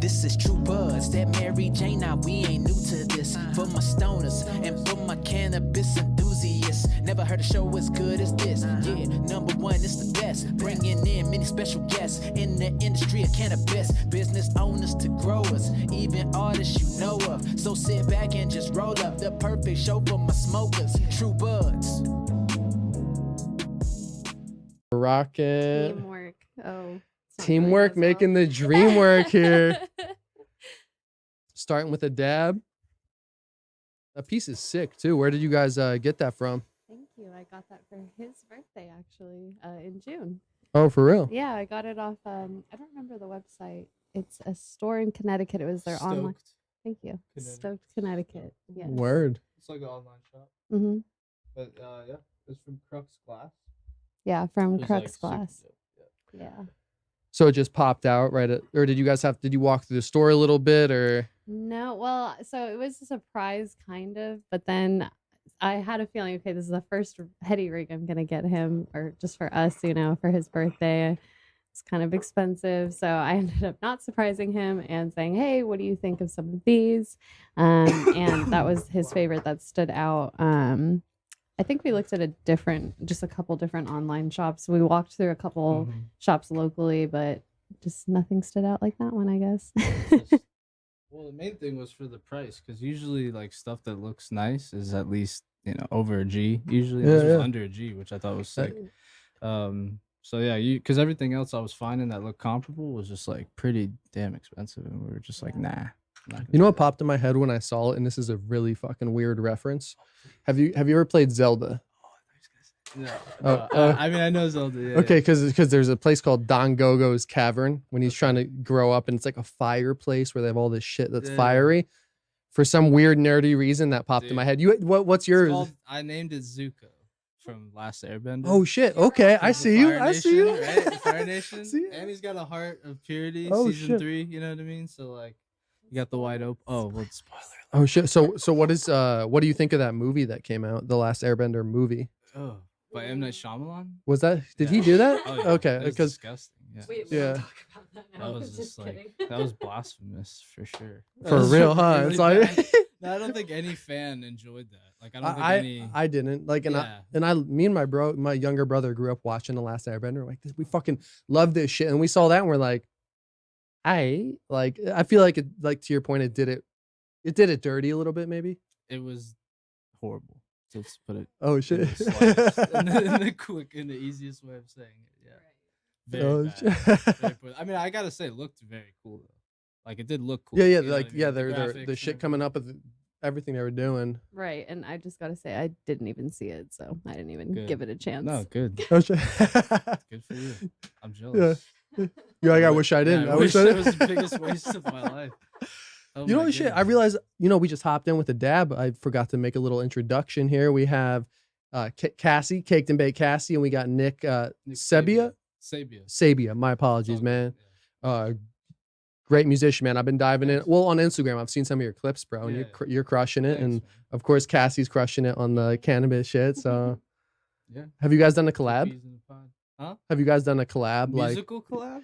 This is True Buzz, that Mary Jane, now we ain't new to this. For my stoners and for my cannabis enthusiasts, never heard a show as good as this. Yeah, number one, it's the best. Bringing in many special guests in the industry of cannabis. Business owners to growers, even artists you know of. So sit back and just roll up the perfect show for my smokers. True Buzz. Rocket. Teamwork. Oh. Teamwork, making the dream work here. Starting with a dab. That piece is sick too. Where did you guys get that from? Thank you. I got that for his birthday actually in June. Oh, for real? Yeah, I got it off. I don't remember the website. It's a store in Connecticut. It was their online. Thank you. Connecticut. Stoked, Connecticut. Yeah. Word. It's like an online shop. Mm-hmm. But yeah, it's from Crux Glass. Yeah, from It was, Crux like, super Glass. dope, Yeah. So it just popped out right at, or did you guys did you walk through the store a little bit or? No, well, so it was a surprise kind of, but then I had a feeling, okay, this is the first heady rig I'm gonna get him, or just for us, for his birthday. It's kind of expensive, so I ended up not surprising him and saying, "Hey, what do you think of some of these?" And that was his favorite that stood out. I think we looked at just a couple different online shops. We walked through a couple shops locally, but just nothing stood out like that one, I guess. Well, the main thing was for the price, because usually like stuff that looks nice is at least over a G. Usually this was under a G, which I thought was sick. So yeah, because everything else I was finding that looked comparable was just like pretty damn expensive, and we were just like, nah. You know what popped in my head when I saw it, and this is a really fucking weird reference. Have you ever played Zelda? No, I mean I know Zelda. Yeah, okay, because there's a place called Don Gogo's Cavern when he's trying to grow up, and it's like a fireplace where they have all this shit that's fiery. For some weird nerdy reason, that popped in my head. What's yours? I named it Zuko from Last Airbender. Oh shit! Okay, I see you. I see you. Right? Fire Nation. And he's got a heart of purity. Season 3. You know what I mean? So like. You got the wide open. Oh, well, spoiler alert. Oh shit! So what do you think of that movie that came out, the Last Airbender movie? Oh, by M. Night Shyamalan. Was that? Did he do that? Oh, yeah. Okay, because disgusting. Yeah. We don't talk about that now. That was just like that was blasphemous for sure. For real, huh? Really it's like no, I don't think any fan enjoyed that. Like I don't think any. I didn't like, and me and my younger brother grew up watching the Last Airbender. Like we fucking love this shit, and we saw that and we're like. I feel like it, like to your point, it did it dirty a little bit, maybe. It was horrible. Let's put it. Oh shit! In the easiest way of saying it. Yeah. Very bad. I mean, I gotta say, it looked very cool though. Like it did look cool. Yeah, the shit coming up with everything they were doing. Right, and I just gotta say, I didn't even see it, so I didn't even give it a chance. No, good. Oh shit! Good for you. I'm jealous. Yeah. You're like, I wish I didn't. Yeah, I wish that was the biggest waste of my life. Oh you know what shit? I realized, we just hopped in with a dab. I forgot to make a little introduction here. We have Cassie, Caked and Baked Cassie, and we got Nick Sabia. Sabia. My apologies, man. Great musician, man. I've been diving in. Well, on Instagram, I've seen some of your clips, bro, and you're crushing it. Thanks, and man. Of course, Cassie's crushing it on the cannabis shit. So, yeah. Have you guys done a collab? Huh? Have you guys done a collab? Musical collab?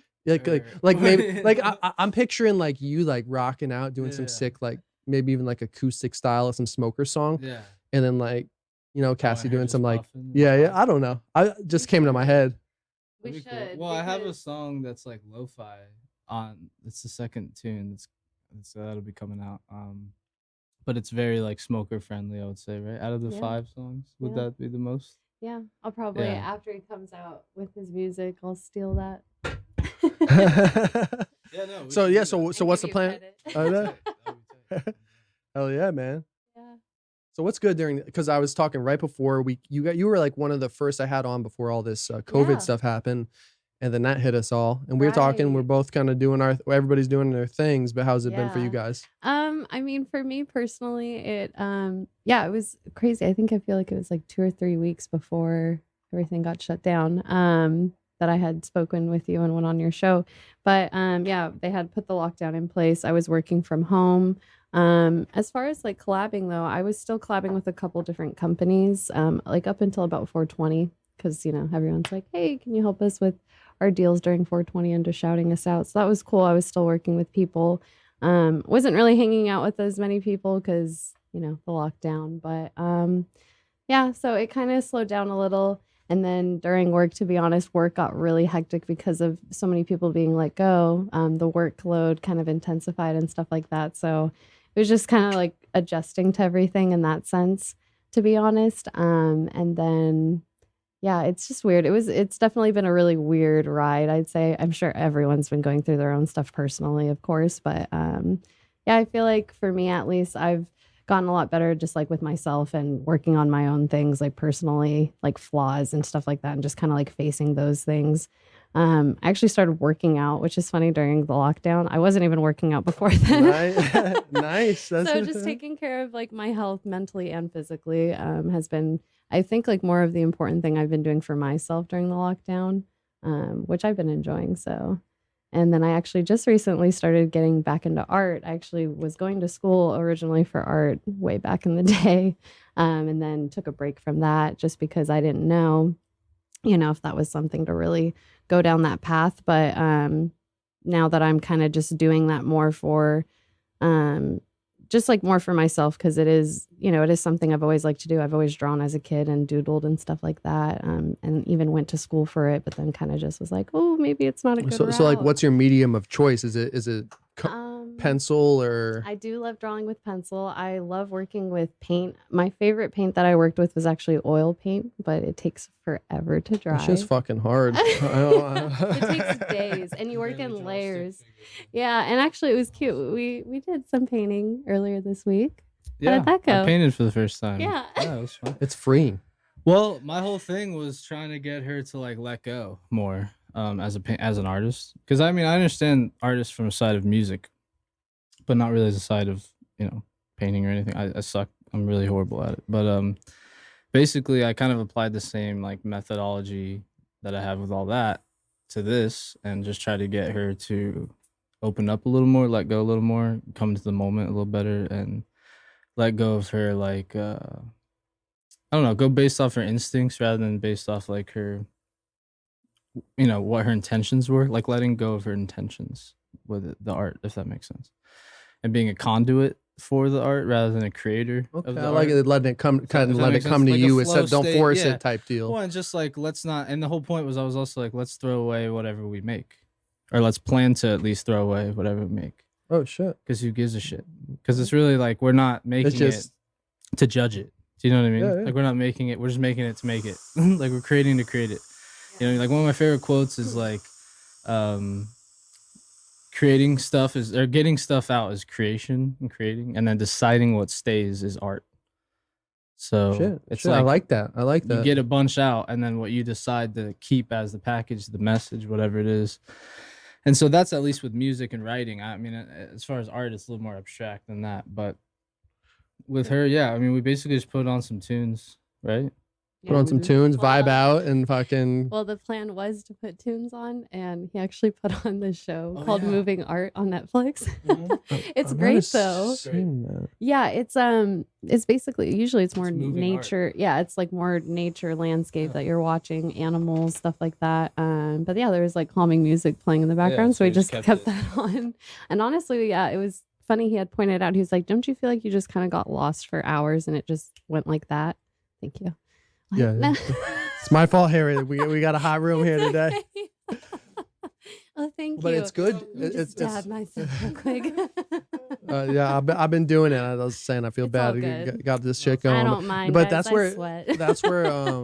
Like maybe like I'm picturing like you like rocking out doing some sick like maybe even like acoustic style of some Smoker song. Yeah. And then like Cassie doing some like I don't know. I just came to my head. We should. Cool. Well, I have a song that's like lo-fi on. It's the second tune. That'll be coming out. But it's very like Smoker friendly, I would say, right? Out of the 5 songs, would that be the most? Yeah, I'll probably after he comes out with his music, I'll steal that. So what's the plan? Hell yeah, man. Yeah. So what's good because I was talking right before you were like one of the first I had on before all this COVID stuff happened, and then that hit us all, and we were talking. We're both kind of doing everybody's doing their things, but how's it been for you guys? I mean, for me personally, it it was crazy. I feel like it was like 2 or 3 weeks before everything got shut down. That I had spoken with you and went on your show, but they had put the lockdown in place. I was working from home. As far as like collabing though, I was still collabing with a couple different companies, like up until about 420, because everyone's like, hey, can you help us with our deals during 420 and just shouting us out. So that was cool. I was still working with people. Wasn't really hanging out with as many people because, you know, the lockdown. But yeah, so it kind of slowed down a little. And then during work, to be honest, work got really hectic because of so many people being let go. The workload kind of intensified and stuff like that. So it was just kind of like adjusting to everything in that sense, to be honest. And then, yeah, it's just weird. It's definitely been a really weird ride, I'd say. I'm sure everyone's been going through their own stuff personally, of course. But yeah, I feel like for me, at least, I've gotten a lot better just like with myself and working on my own things, like personally, like flaws and stuff like that, and just kind of like facing those things. I actually started working out, which is funny, during the lockdown. I wasn't even working out before then. Nice. So just taking care of like my health mentally and physically has been, I think, like more of the important thing I've been doing for myself during the lockdown, which I've been enjoying. So, and then I actually just recently started getting back into art. I actually was going to school originally for art way back in the day, and then took a break from that just because I didn't know, you know, if that was something to really go down that path. But now that I'm kind of just doing that more for just like more for myself, because it is, you know, it is something I've always liked to do. I've always drawn as a kid and doodled and stuff like that, and even went to school for it, but then kind of just was like, oh, maybe it's not a good route. So like, what's your medium of choice? Is it pencil or? I do love drawing with pencil. I love working with paint. My favorite paint that I worked with was actually oil paint, but it takes forever to dry. It's just fucking hard. It takes days, and you work in layers. Yeah, and actually, it was cute. We did some painting earlier this week. Yeah, how did that go? I painted for the first time. Yeah, it was fun. It's freeing. Well, my whole thing was trying to get her to like let go more as an artist, because I mean, I understand artists from the side of music, but not really as a side of, you know, painting or anything. I suck. I'm really horrible at it. But basically, I kind of applied the same like methodology that I have with all that to this, and just try to get her to open up a little more, let go a little more, come to the moment a little better, and let go of her like I don't know, go based off her instincts rather than based off like her, you know, what her intentions were, like letting go of her intentions with the art, if that makes sense, and being a conduit for the art rather than a creator. Okay, of the I like art. it, letting it come, kind of let it come to like you instead. Don't force yeah. it, type deal. Well, and just like let's not. And the whole point was, I was also like, let's throw away whatever we make, or let's plan to at least throw away whatever we make. Oh shit! Because who gives a shit? Because it's really like we're not making it to judge it. Do you know what I mean? Yeah, yeah. Like we're not making it. We're just making it to make it. Like we're creating to create it. You know, like one of my favorite quotes is like, creating stuff is, or getting stuff out is creation and creating, and then deciding what stays is art. So it's like, I like that. I like that. You get a bunch out, and then what you decide to keep as the package, the message, whatever it is. And so that's at least with music and writing. I mean, as far as art, it's a little more abstract than that. But with her, yeah, I mean, we basically just put on some tunes, right? Put on some tunes, vibe out, and fucking. Well, the plan was to put tunes on, and he actually put on this show called Moving Art on Netflix. It's great though. Yeah, it's basically, usually it's more nature. Art. Yeah, it's like more nature landscape that you're watching, animals, stuff like that. But yeah, there was like calming music playing in the background, so we just kept that on. And honestly, yeah, it was funny. He had pointed out, he was like, "Don't you feel like you just kind of got lost for hours and it just went like that?" Thank you. Yeah, it's my fault, Harry. We got a hot room here today. Oh, thank you. But it's good. It's dab myself real quick. Yeah, I've been doing it. I was saying I feel bad. Got this shit going. I don't mind. But guys, that's where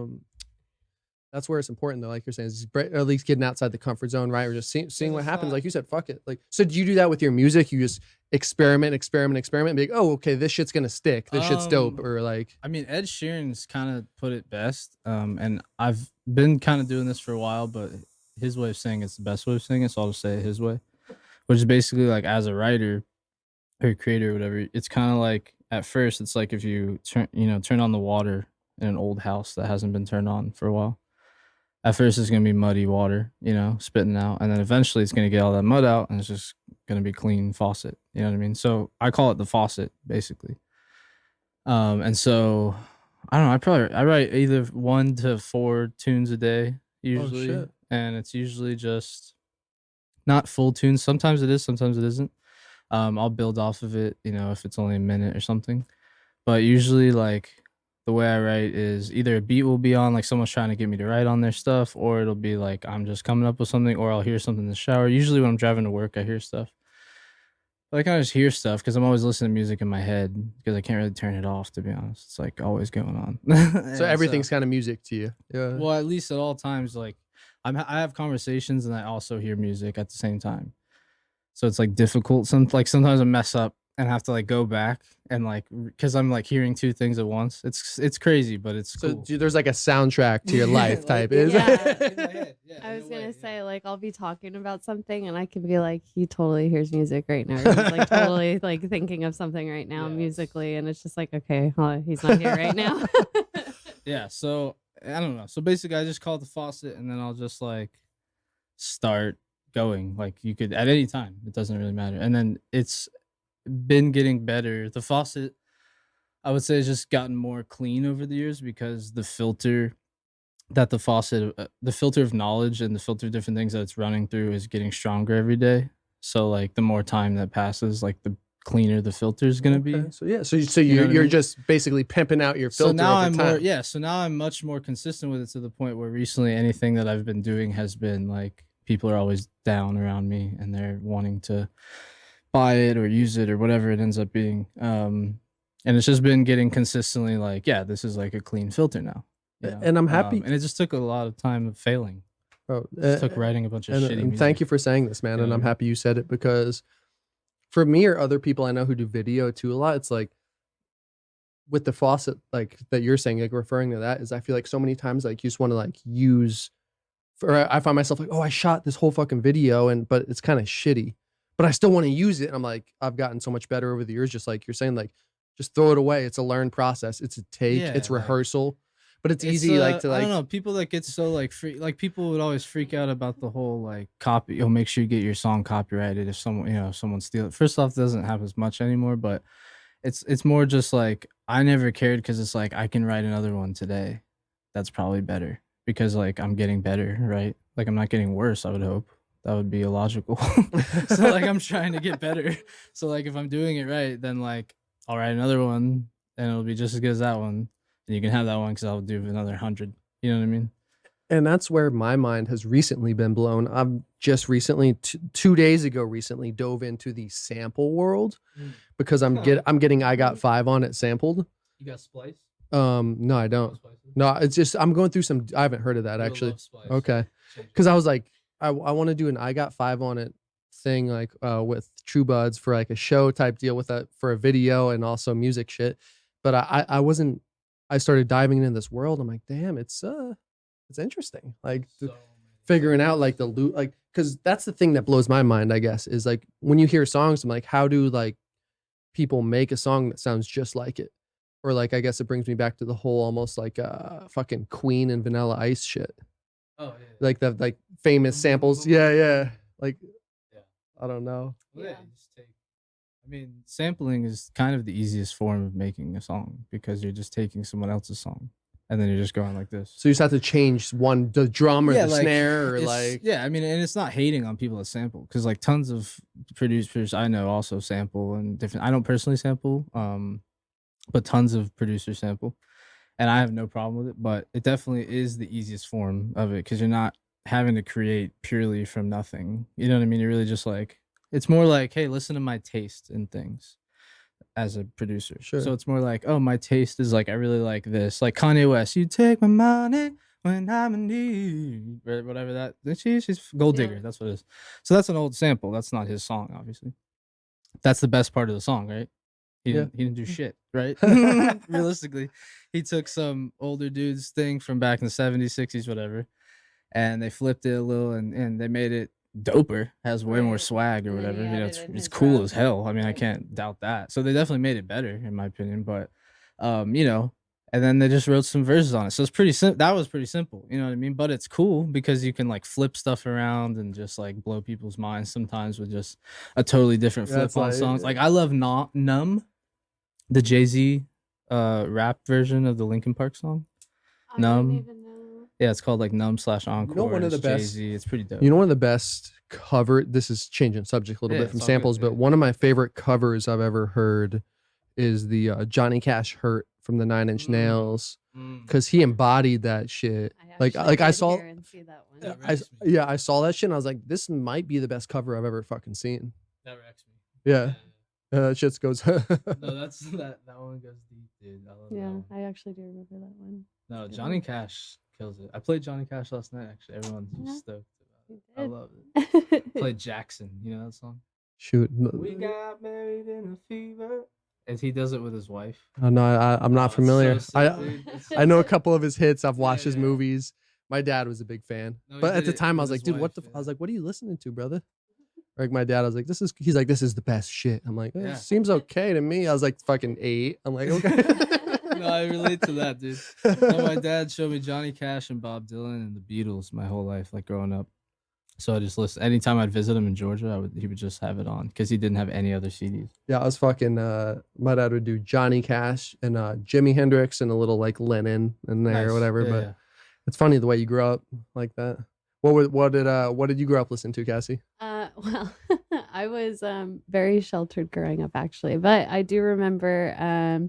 that's where it's important though. Like you're saying, is at least getting outside the comfort zone, right? Or just seeing what happens. Like you said, fuck it. Like, so do you do that with your music? You just experiment, and be like, oh, okay, this shit's gonna stick. This shit's dope. Or like, I mean, Ed Sheeran's kind of put it best. And I've been kind of doing this for a while, but his way of saying it's the best way of saying it, so I'll just say it his way, which is basically like, as a writer or creator or whatever, it's kind of like, at first it's like if you turn on the water in an old house that hasn't been turned on for a while. At first it's gonna be muddy water, spitting out, and then eventually it's gonna get all that mud out and it's just gonna be clean faucet. You know what I mean? So I call it the faucet, basically. And so I don't know, I write either 1 to 4 tunes a day usually. and it's usually just not full tunes. Sometimes it is, sometimes it isn't. I'll build off of it, you know, if it's only a minute or something. But usually, like, the way I write is either a beat will be on, like someone's trying to get me to write on their stuff, or it'll be like I'm just coming up with something, or I'll hear something in the shower. Usually when I'm driving to work, I hear stuff. But I kind of just hear stuff because I'm always listening to music in my head because I can't really turn it off, to be honest. It's like always going on. So everything's kind of music to you. Yeah. Well, at least at all times, like I have conversations and I also hear music at the same time. So it's like difficult. Sometimes I mess up and have to like go back and like because I'm like hearing two things at once. It's crazy, but it's So cool. there's like a soundtrack to your life type. Yeah. Is In my head, yeah, I in was a gonna way, say, like, I'll be talking about something and I can be like, he totally hears music right now. Or he's like totally like thinking of something right now Yes. musically, and it's just like, okay, well, he's not here right now. Yeah, so I don't know. So basically, I just call it the faucet, and then I'll just like start going. Like you could at any time. It doesn't really matter. And then it's been getting better. The faucet, I would say, has just gotten more clean over the years because the filter that the filter of knowledge and the filter of different things that it's running through is getting stronger every day. So like the more time that passes, like the cleaner the filter is gonna be. Okay. So yeah, so You know what I you're mean? just basically pimping out your filter So now over I'm time. more, yeah. So now I'm much more consistent with it to the point where recently anything that I've been doing has been like people are always down around me and they're wanting to buy it or use it or whatever it ends up being. And it's just been getting consistently like, yeah, this is like a clean filter now. You know? And I'm happy. And it just took a lot of time of failing. Bro, It just took writing a bunch of shitty and music. thank you for saying this, man. You know And what I'm I mean? happy you said it because for me or other people I know who do video too a lot, it's like with the faucet, like that you're saying, like referring to that is I feel like so many times like you just want to like use I find myself like, oh, I shot this whole fucking video but it's kind of shitty, but I still want to use it. And I'm like, I've gotten so much better over the years, just like you're saying, like just throw it away. It's a learned process. It's a take, Yeah, it's like- rehearsal, but it's easy like to I like don't know, people that get so like free, like people would always freak out about the whole like copy. You'll make sure you get your song copyrighted if someone, you know, someone steal it. First off, it doesn't have as much anymore, but it's more just like I never cared because it's like I can write another one today. That's probably better because like I'm getting better, right? Like I'm not getting worse. I would hope that would be illogical. So like I'm trying to get better. So like if I'm doing it right, then like I'll write another one and it'll be just as good as that one. And you can have that one because I'll do another 100. You know what I mean? And that's where my mind has recently been blown. I'm just recently, 2 days ago, recently dove into the sample world because I'm getting I Got 5 on it sampled. You got Splice? No, I don't. No, it's just I'm going through some. I haven't heard of that actually. Okay, because I was like, I want to do an I Got 5 on it thing like with True Buds for like a show type deal with that for a video and also music shit. But I wasn't. I started diving into this world. I'm like, damn, it's interesting. Like figuring out like the loot, like because that's the thing that blows my mind. I guess is like when you hear songs, I'm like, how do like people make a song that sounds just like it? Or like I guess it brings me back to the whole almost like fucking Queen and Vanilla Ice shit. Oh, yeah. Like the like famous samples. Yeah. Like I don't know. Well, Yeah. you just take, I mean, sampling is kind of the easiest form of making a song because you're just taking someone else's song and then you're just going like this. So you just have to change the drum or the like, snare or it's- like yeah, I mean, and it's not hating on people that sample because like tons of producers I know also sample and different. I don't personally sample, but tons of producers sample, and I have no problem with it. But it definitely is the easiest form of it because you're not having to create purely from nothing. You know what I mean? You're really just like it's more like, hey, listen to my taste in things as a producer. Sure. So it's more like, oh, my taste is like I really like this, like Kanye West. You take my money when I'm in need, or whatever that. She's Gold Digger. Yeah. That's what it is. So that's an old sample. That's not his song, obviously. That's the best part of the song, right? He didn't do shit, right? Realistically, he took some older dude's thing from back in the 70s, 60s, whatever, and they flipped it a little and they made it doper, has way more Right. swag or And then whatever. he You know, added in it's his cool rap. as hell. I mean, I can't doubt that. So they definitely made it better, in my opinion. But, you know, and then they just wrote some verses on it. So it's pretty simple. That was pretty simple. You know what I mean? But it's cool because you can like flip stuff around and just like blow people's minds sometimes with just a totally different flip That's on like- songs. Like I love Numb, the Jay-Z rap version of the Linkin Park song. I Numb. didn't even know. Yeah, it's called like Numb / Encore. You know, one of the best. Jay-Z. It's pretty dope. You know, one of the best cover. This is changing subject a little bit from samples, but one of my favorite covers I've ever heard is the Johnny Cash "Hurt" from the 9 Inch Nails, because he embodied that shit. Like I saw. I saw that shit and I was like, this might be the best cover I've ever fucking seen. That wrecks me. Yeah. Shit goes. No, that's that one goes deep, dude. I love that one. I actually do remember that one. No, Johnny Cash kills it. I played Johnny Cash last night. Actually, everyone's just stoked about it. I love it. Played Jackson. You know that song? Shoot. We got married in a fever. And he does it with his wife. Oh no, I'm not familiar. So sick, I know a couple of his hits. I've watched his movies. My dad was a big fan, No, but at the time I was like, dude, what the? I was like, what are you listening to, brother? Like my dad, I was like, he's like, this is the best shit. I'm like, seems okay to me. I was like fucking 8. I'm like, okay. No, I relate to that, dude. No, my dad showed me Johnny Cash and Bob Dylan and the Beatles my whole life, like growing up. So I just listened. Anytime I'd visit him in Georgia, he would just have it on because he didn't have any other CDs. Yeah, I was fucking. My dad would do Johnny Cash and Jimi Hendrix and a little like Lennon in there or whatever. But it's funny the way you grew up like that. What did you grow up listening to, Cassie? Well, I was very sheltered growing up, actually, but I do remember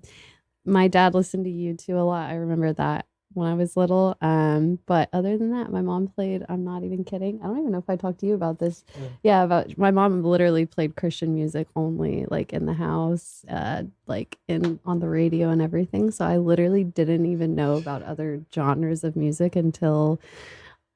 my dad listened to U2 a lot. I remember that when I was little. But other than that, my mom played. I'm not even kidding. I don't even know if I talked to you about this. Yeah, about my mom literally played Christian music only, like in the house, like on the radio and everything. So I literally didn't even know about other genres of music until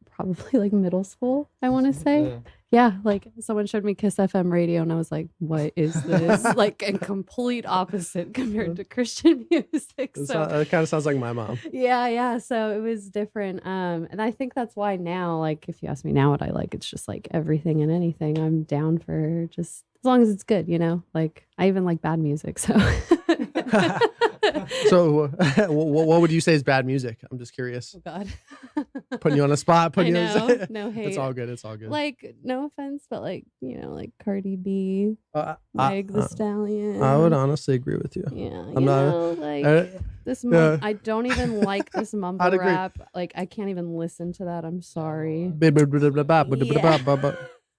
probably like middle school, I want to say. Yeah, like someone showed me Kiss FM radio and I was like, what is this? Like a complete opposite compared to Christian music. So it kind of sounds like my mom. Yeah. So it was different. And I think that's why now, like if you ask me now what I like, it's just like everything and anything. I'm down for just as long as it's good, you know? Like I even like bad music, so So what would you say is bad music? I'm just curious. Oh God. Putting you on the spot. No hate. It's all good. It's all good. Like, no offense, but like, you know, like Cardi B, Meg the Stallion. I would honestly agree with you. Yeah. I'm not like this I don't even like this mumble rap. Like I can't even listen to that. I'm sorry.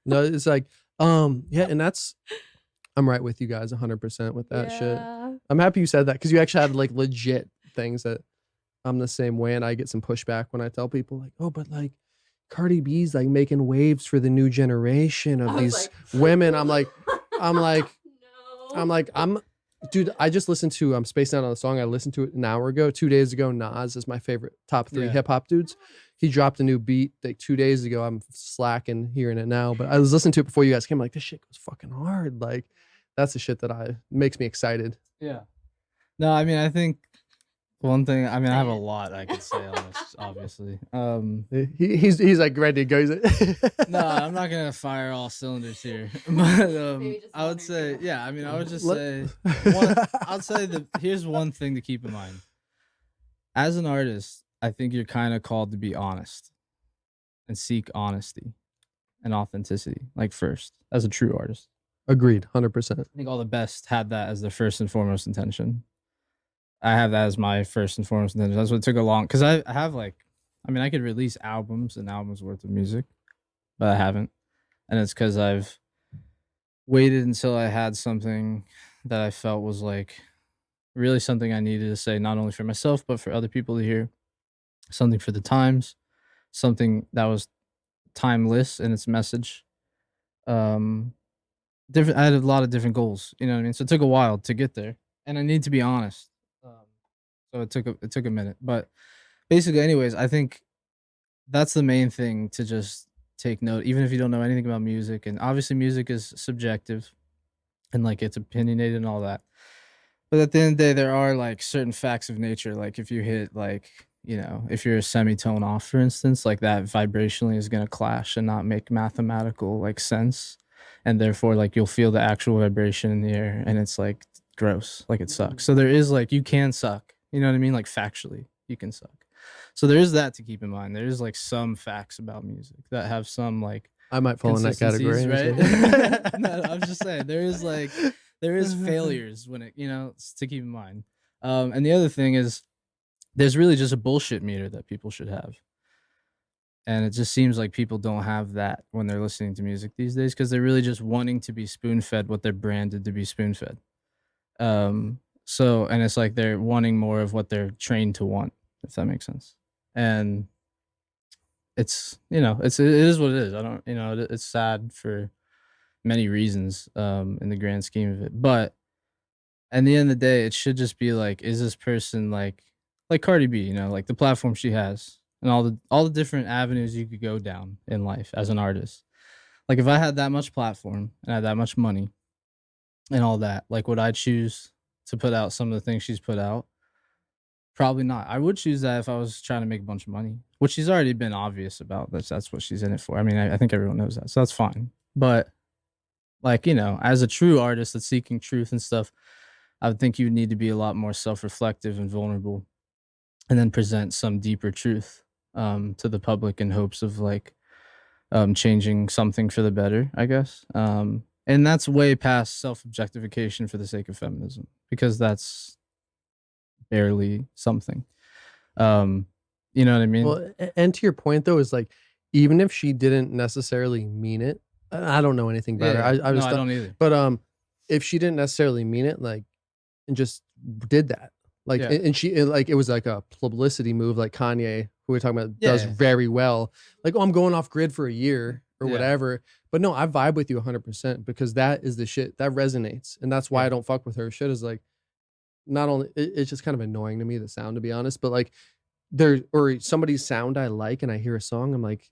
No, it's like and that's I'm right with you guys 100% with that shit. I'm happy you said that because you actually had like legit things that I'm the same way, and I get some pushback when I tell people like, oh, but like Cardi B's like making waves for the new generation of these women. I'm like, dude, I just listened to I'm spacing out on the song. I listened to it an hour ago. 2 days ago, Nas is my favorite top 3 hip hop dudes. He dropped a new beat like 2 days ago. I'm slacking hearing it now, but I was listening to it before you guys came. Like this shit goes fucking hard. Like that's the shit that makes me excited. Yeah. No, I mean, I think one thing. I mean, I have a lot I could say on this. Obviously, he's like ready to go. No, I'm not gonna fire all cylinders here, but I would say, yeah. I mean, I would just say, I'd say that here's one thing to keep in mind. As an artist, I think you're kind of called to be honest and seek honesty and authenticity, like first, as a true artist. Agreed, 100%. I think all the best had that as their first and foremost intention. I have that as my first and foremost intention. That's what it took a long, because I have like, I mean, I could release albums and albums worth of music, but I haven't. And it's because I've waited until I had something that I felt was like really something I needed to say, not only for myself, but for other people to hear. Something for the times, something that was timeless in its message. Different. I had a lot of different goals, you know what I mean? So it took a while to get there, and I need to be honest. So it took a minute, but basically, anyways, I think that's the main thing to just take note, even if you don't know anything about music. And obviously, music is subjective, and like it's opinionated and all that. But at the end of the day, there are like certain facts of nature. Like if you hit like, you know, if you're a semitone off, for instance, like that vibrationally is gonna clash and not make mathematical like sense. And therefore, like you'll feel the actual vibration in the air, and it's like gross, like it sucks. So there is like you can suck, you know what I mean? Like factually, you can suck. So there is that to keep in mind. There is like some facts about music that have some like I might fall in that category, right? No, I'm just saying there is failures when it, you know, to keep in mind. And the other thing is, there's really just a bullshit meter that people should have. And it just seems like people don't have that when they're listening to music these days because they're really just wanting to be spoon fed what they're branded to be spoon fed. So, and it's like they're wanting more of what they're trained to want, if that makes sense. And it's, it is what it is. I don't, it's sad for many reasons, in the grand scheme of it. But at the end of the day, it should just be like, is this person like Cardi B, like the platform she has and all the different avenues you could go down in life as an artist. Like if I had that much platform and I had that much money and all that, like would I choose to put out some of the things she's put out? Probably not. I would choose that if I was trying to make a bunch of money, which she's already been obvious about. That's what she's in it for. I mean, I think everyone knows that, so that's fine. But like, as a true artist that's seeking truth and stuff, I would think you would need to be a lot more self-reflective and vulnerable and then present some deeper truth to the public in hopes of like changing something for the better, I guess. And that's way past self-objectification for the sake of feminism, because that's barely something. You know what I mean? Well, and to your point though, is like, even if she didn't necessarily mean it, I don't know anything better. Yeah. I I don't either. But if she didn't necessarily mean it, like, and just did that, like, Yeah. and she like it was like a publicity move, like Kanye, who we're talking about, does Yeah. very well. Like, oh, I'm going off grid for a year or Yeah. whatever. But no, I vibe with you 100% because that is the shit that resonates, and that's why Yeah. I don't fuck with her. Shit is like, not only it's just kind of annoying to me, the sound, to be honest, but like or somebody's sound I like and I hear a song, I'm like,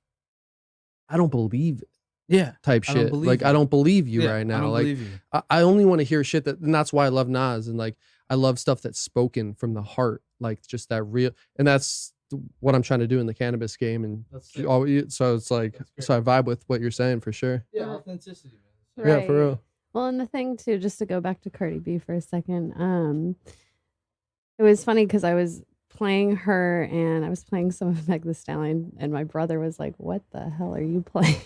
I don't believe it, Yeah. type I don't shit. believe Like, I you. don't believe you Yeah, right I now. don't Like, believe you. I only want to hear shit and that's why I love Nas, and like I love stuff that's spoken from the heart, like just that real, and that's what I'm trying to do in the cannabis game. And That's so it's like, That's great. so I vibe with what you're saying for sure. Yeah, authenticity, man. Yeah, for Right. real. Well, and the thing too, just to go back to Cardi B for a second, it was funny because I was playing her and I was playing some of Meg the Stallion, and my brother was like, "What the hell are you playing?"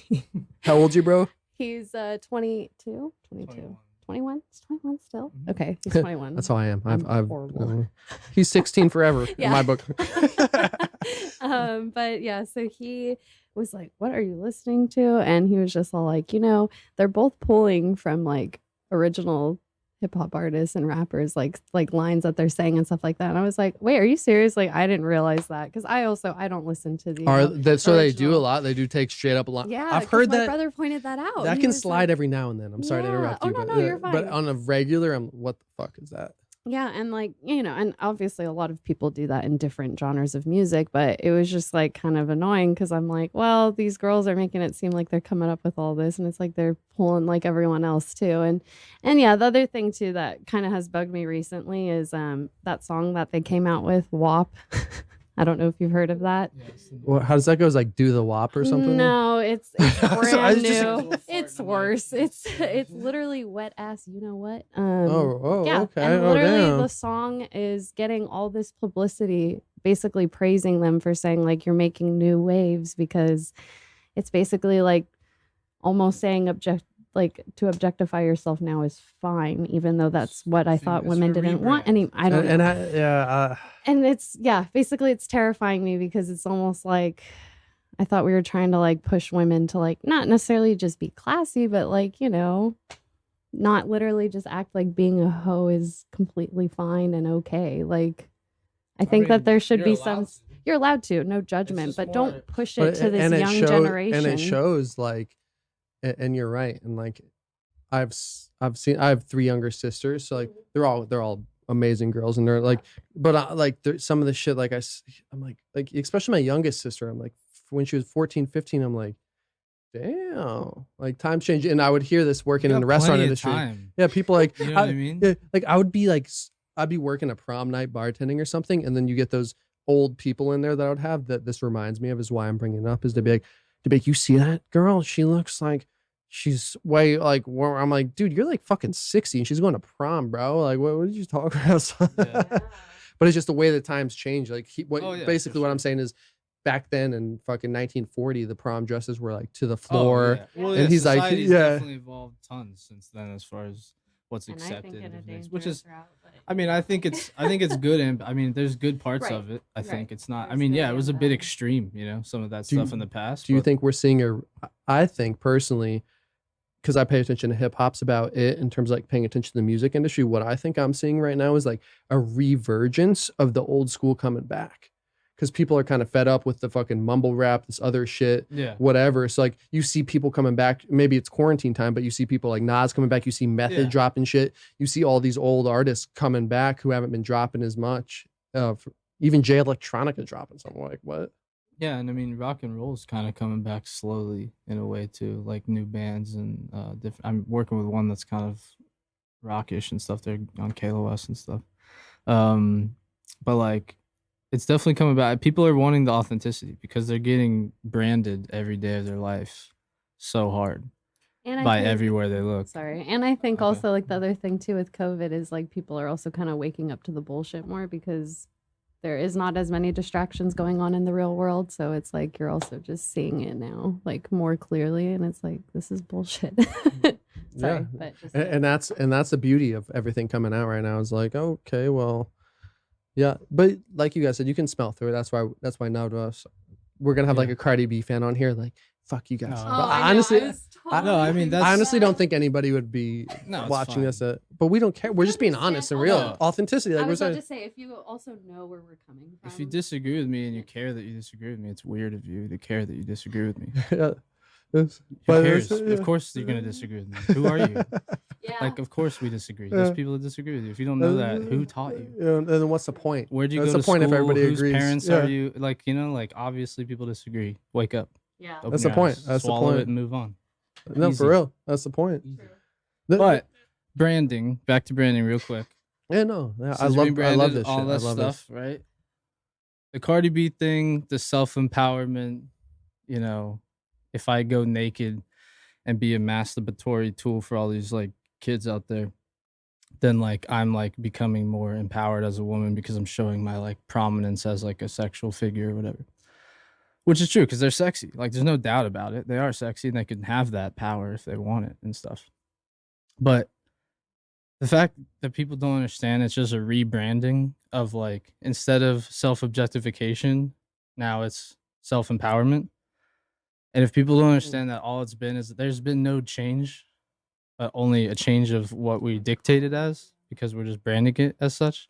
How old's you, bro? He's 22, 22, 21. He's 21 still. Mhm. Okay, he's 21. That's how I am. I'm I've horrible. he's 16 forever in my book. But yeah, so he was like, "What are you listening to?" And he was just all like, they're both pulling from like original hip hop artists and rappers, like lines that they're saying and stuff like that. And I was like, "Wait, are you serious?" Like, I didn't realize that because I don't listen to the So they do a original. lot. They do take straight up a lot. Yeah, I've 'cause heard my that brother pointed that out. that He can was slide like, every now and then. I'm sorry to Yeah. interrupt Oh, you, no, but no, you're but fine. on a regular, I'm, what the fuck is that? Yeah, and like, and obviously a lot of people do that in different genres of music, but it was just like kind of annoying because I'm like, well, these girls are making it seem like they're coming up with all this, and it's like they're pulling like everyone else too. And yeah, the other thing too that kind of has bugged me recently is that song that they came out with, WAP. I don't know if you've heard of that. Well, how does that go? Is like do the WAP or something? No, it's So I brand just- new. It's worse. It's literally wet ass. You know what? Oh, yeah, okay. and Oh, literally damn. the song is getting all this publicity, basically praising them for saying like you're making new waves, because it's basically like almost saying to objectify yourself now is fine, even though that's what I See, thought it's women a didn't want rebrand. any. I don't know. And And it's, yeah, basically it's terrifying me because it's almost like I thought we were trying to like push women to like not necessarily just be classy, but like, not literally just act like being a hoe is completely fine and okay. Like, I think that there should be some, you're allowed to, no judgment, just but more- don't push it to this young shows, generation. and it shows like, and you're right. And like, I have 3 younger sisters, so like they're all amazing girls, and they're like, but like some of the shit, like I'm like especially my youngest sister, I'm like, when she was 14, 15, I'm like, damn, like times change. And I would hear this working in the restaurant industry. Yeah, people like, You know what I mean? Yeah, like I would be like, I'd be working a prom night bartending or something, and then you get those old people in there that I would have, that this reminds me of, is why I'm bringing it up, is to be like, you see that girl? She looks like she's way like, I'm like, dude, you're like fucking 60 and she's going to prom, bro. Like, what did you talk about? Yeah. But it's just the way the times change. Like, Oh, yeah, basically for what sure. I'm saying is, back then in fucking 1940, the prom dresses were like to the Oh, floor. yeah. Well, and he's like, society's yeah. definitely evolved tons since then as far as what's And I accepted think in a and things, dangerous which is, route, but I mean, I think it's good, and I mean, there's good parts Right, of it. I think right. it's not. I There's mean, good yeah, it was a and bit bad. extreme, some of that Do you- stuff in the past. Do you but- think we're seeing I think personally, because I pay attention to hip hop's about it in terms of like paying attention to the music industry, what I think I'm seeing right now is like a revergence of the old school coming back. Because people are kind of fed up with the fucking mumble rap, this other shit, Yeah. whatever. So like you see people coming back, maybe it's quarantine time, but you see people like Nas coming back, you see Method Yeah. dropping shit, you see all these old artists coming back who haven't been dropping as much. Even Jay Electronica dropping something like what? Yeah, and I mean, rock and roll is kind of coming back slowly in a way too, like new bands and different. I'm working with one that's kind of rockish and stuff. They're on KLOS and stuff. But like, it's definitely coming back. People are wanting the authenticity because they're getting branded every day of their life so hard And I by think, everywhere they look. Sorry. And I think Okay. also like the other thing too with COVID is like people are also kind of waking up to the bullshit more because there is not as many distractions going on in the real world. So it's like you're also just seeing it now like more clearly and it's like this is bullshit. Sorry, Yeah. but just And that's the beauty of everything coming out right now is like, okay, well, yeah. But like you guys said, you can smell through it. That's why now to us, we're gonna have like Yeah. a Cardi B fan on here, like, fuck you guys. No. But I know, honestly, I was No, I mean, that's- I honestly don't think anybody would be No, it's watching fine. this. But we don't care. We're just being honest and real. No. Authenticity, like I we're was about saying. to say if you also know where we're coming from. If you disagree with me and you care that you disagree with me, it's weird of you to care that you disagree with me. Yeah. Who But cares? it's- yeah. Of course you're gonna disagree with me. Who are you? yeah. Like, of course we disagree. There's Yeah. people that disagree with you. If you don't know that, who taught you? Yeah, and then what's the point? Where'd you That's go the to point school? if everybody Whose agrees. parents Yeah. are you? Like, like obviously people disagree. Wake up. yeah. Open That's your the point. eyes, That's the swallow point. it and move on. No, Easy. for real. That's the point. But branding, back to branding real quick. Yeah, no. Yeah, I Since love being I love branded, this all shit. that I love stuff, right? The Cardi B thing, the self-empowerment, if I go naked and be a masturbatory tool for all these like kids out there, then like I'm like becoming more empowered as a woman because I'm showing my like prominence as like a sexual figure or whatever. Which is true because they're sexy. Like there's no doubt about it. They are sexy and they can have that power if they want it and stuff. But the fact that people don't understand it's just a rebranding of like instead of self-objectification, now it's self-empowerment. And if people don't understand that all it's been is that there's been no change, but only a change of what we dictate it as because we're just branding it as such.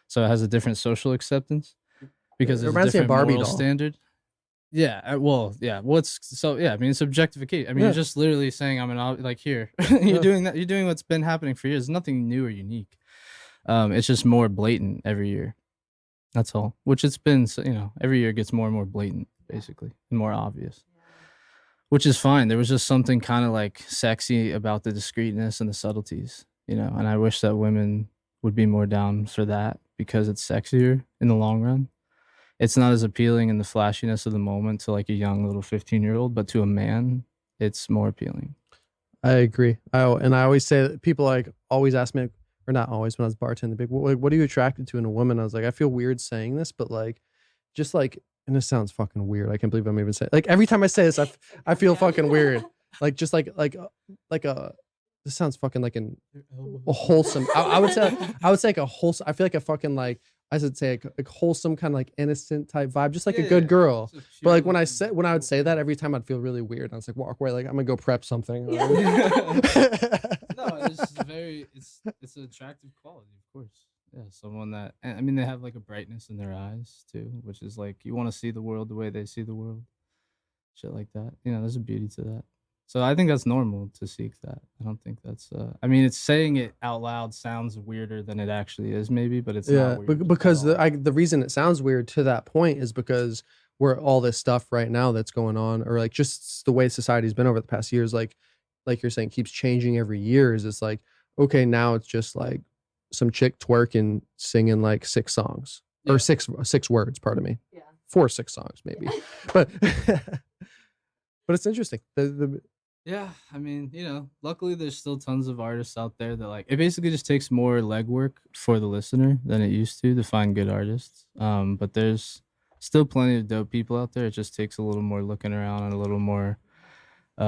So it has a different social acceptance because It there's a reminds me of different Barbie moral doll. standard. Yeah, I mean, it's objectification. I mean, Yeah. you're just literally saying like here. You're doing that. You're doing what's been happening for years. Nothing new or unique. It's just more blatant every year. That's all. Which it's been, every year it gets more and more blatant, basically, and more obvious. Which is fine. There was just something kind of like sexy about the discreetness and the subtleties, and I wish that women would be more down for that because it's sexier in the long run. It's not as appealing in the flashiness of the moment to like a young little 15-year-old, but to a man, it's more appealing. I agree. I always say that people like always ask me, or not always when I was bartending, what are you attracted to in a woman? I was like, I feel weird saying this, but like, just like, and this sounds fucking weird. I can't believe I'm even saying like every time I say this, I feel fucking weird. Like just like a. This sounds fucking like a wholesome. I would say like a wholesome. I feel like a fucking like I should say like wholesome kind of like innocent type vibe, just like a good girl. But like when I would say that every time I'd feel really weird. I was like walk away, like I'm gonna go prep something. No, it's an attractive quality, of course. Yeah, someone that, I mean, they have like a brightness in their eyes too, which is like you want to see the world the way they see the world, shit like that. There's a beauty to that. So I think that's normal to seek that. I don't think that's. I mean, it's saying it out loud sounds weirder than it actually is, maybe, but it's not weird because at all. the reason it sounds weird to that point is because we're all this stuff right now that's going on, or like just the way society's been over the past years, like you're saying, keeps changing every year. Is it's like okay, now it's just like some chick twerking, singing like 6 songs or six words. Pardon me. Yeah. 4 6 songs maybe, but but it's interesting. Yeah, I mean, luckily there's still tons of artists out there that like it basically just takes more legwork for the listener than it used to find good artists. But there's still plenty of dope people out there. It just takes a little more looking around and a little more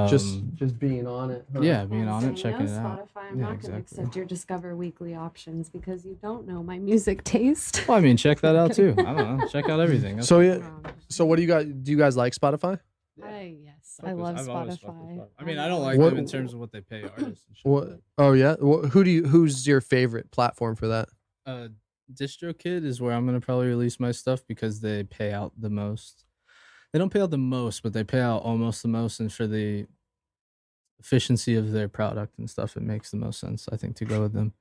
Just being on it. Huh? Yeah, being on it, Saying, checking no, it out. Spotify, I'm Yeah, not going to exactly. accept your Discover Weekly options because you don't know my music taste. Well, I mean, check that out too. I don't know. Check out everything. That's So what- yeah. So what do you guys like Spotify? Yes, Fuck I with- love I've always fucked with Spotify. Spotify. I mean, I don't like What- them in terms of what they pay artists and shit. What? Oh yeah. Who's your favorite platform for that? DistroKid is where I'm gonna probably release my stuff because they pay out the most. They don't pay out the most, but they pay out almost the most, and for the efficiency of their product and stuff, it makes the most sense, I think, to go with them.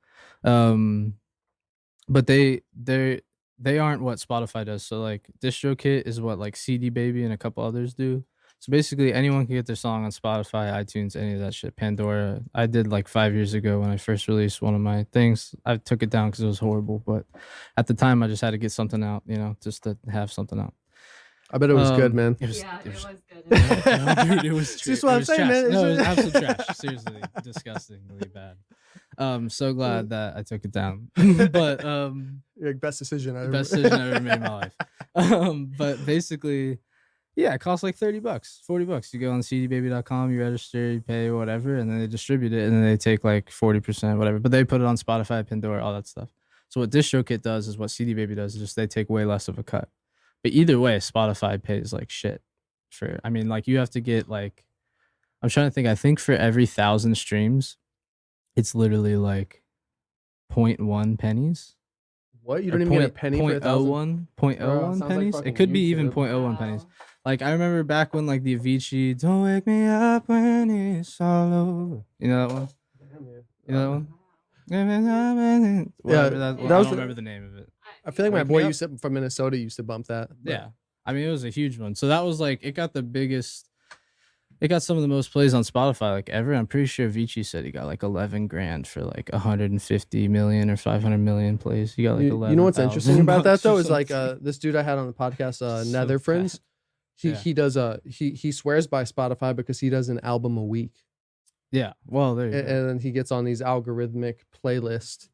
But they aren't what Spotify does. So like DistroKit is what like CD Baby and a couple others do. So basically anyone can get their song on Spotify, iTunes, any of that shit. Pandora. I did like 5 years ago when I first released one of my things. I took it down because it was horrible, but at the time I just had to get something out, just to have something out. I bet it was good, man. It was good. Dude, it was See, that's what I'm saying, trash. man. No, it was absolute trash. Seriously, disgustingly bad. So glad that I took it down. But Your best decision I ever. best decision I ever made in my life. But basically, yeah, it costs like $30, $40. You go on cdbaby.com, you register, you pay whatever, and then they distribute it, and then they take like 40%, whatever. But they put it on Spotify, Pandora, all that stuff. So what DistroKit does is what CD Baby does, is just they take way less of a cut. But either way, Spotify pays like shit for. I mean, like you have to get like, I'm trying to think. I think for every 1,000 streams, it's literally like 0.1 pennies. What? You don't even get a penny for 1,000? 0.01 Bro, it sounds like pennies. fucking It could be even YouTube. 0.01 pennies. Like I remember back when like the Avicii "Don't Wake Me Up When It's All Over." You know that one? You know that one? Whatever that that I was don't the- remember the name of it. I feel like my Wake Me boy Up? used to from Minnesota used to bump that. but- Yeah. I mean, it was a huge one. So that was like, it got the biggest, it got some of the most plays on Spotify like ever. I'm pretty sure Avicii said he got like 11 grand for like 150 million or 500 million plays. He got like 11. You know what's interesting about that though is like something. this dude I had on the podcast, So Nether Friends. Yeah. He does he swears by Spotify because he does an album a week, Yeah. Well, there you and, go. and then he gets on these algorithmic playlists.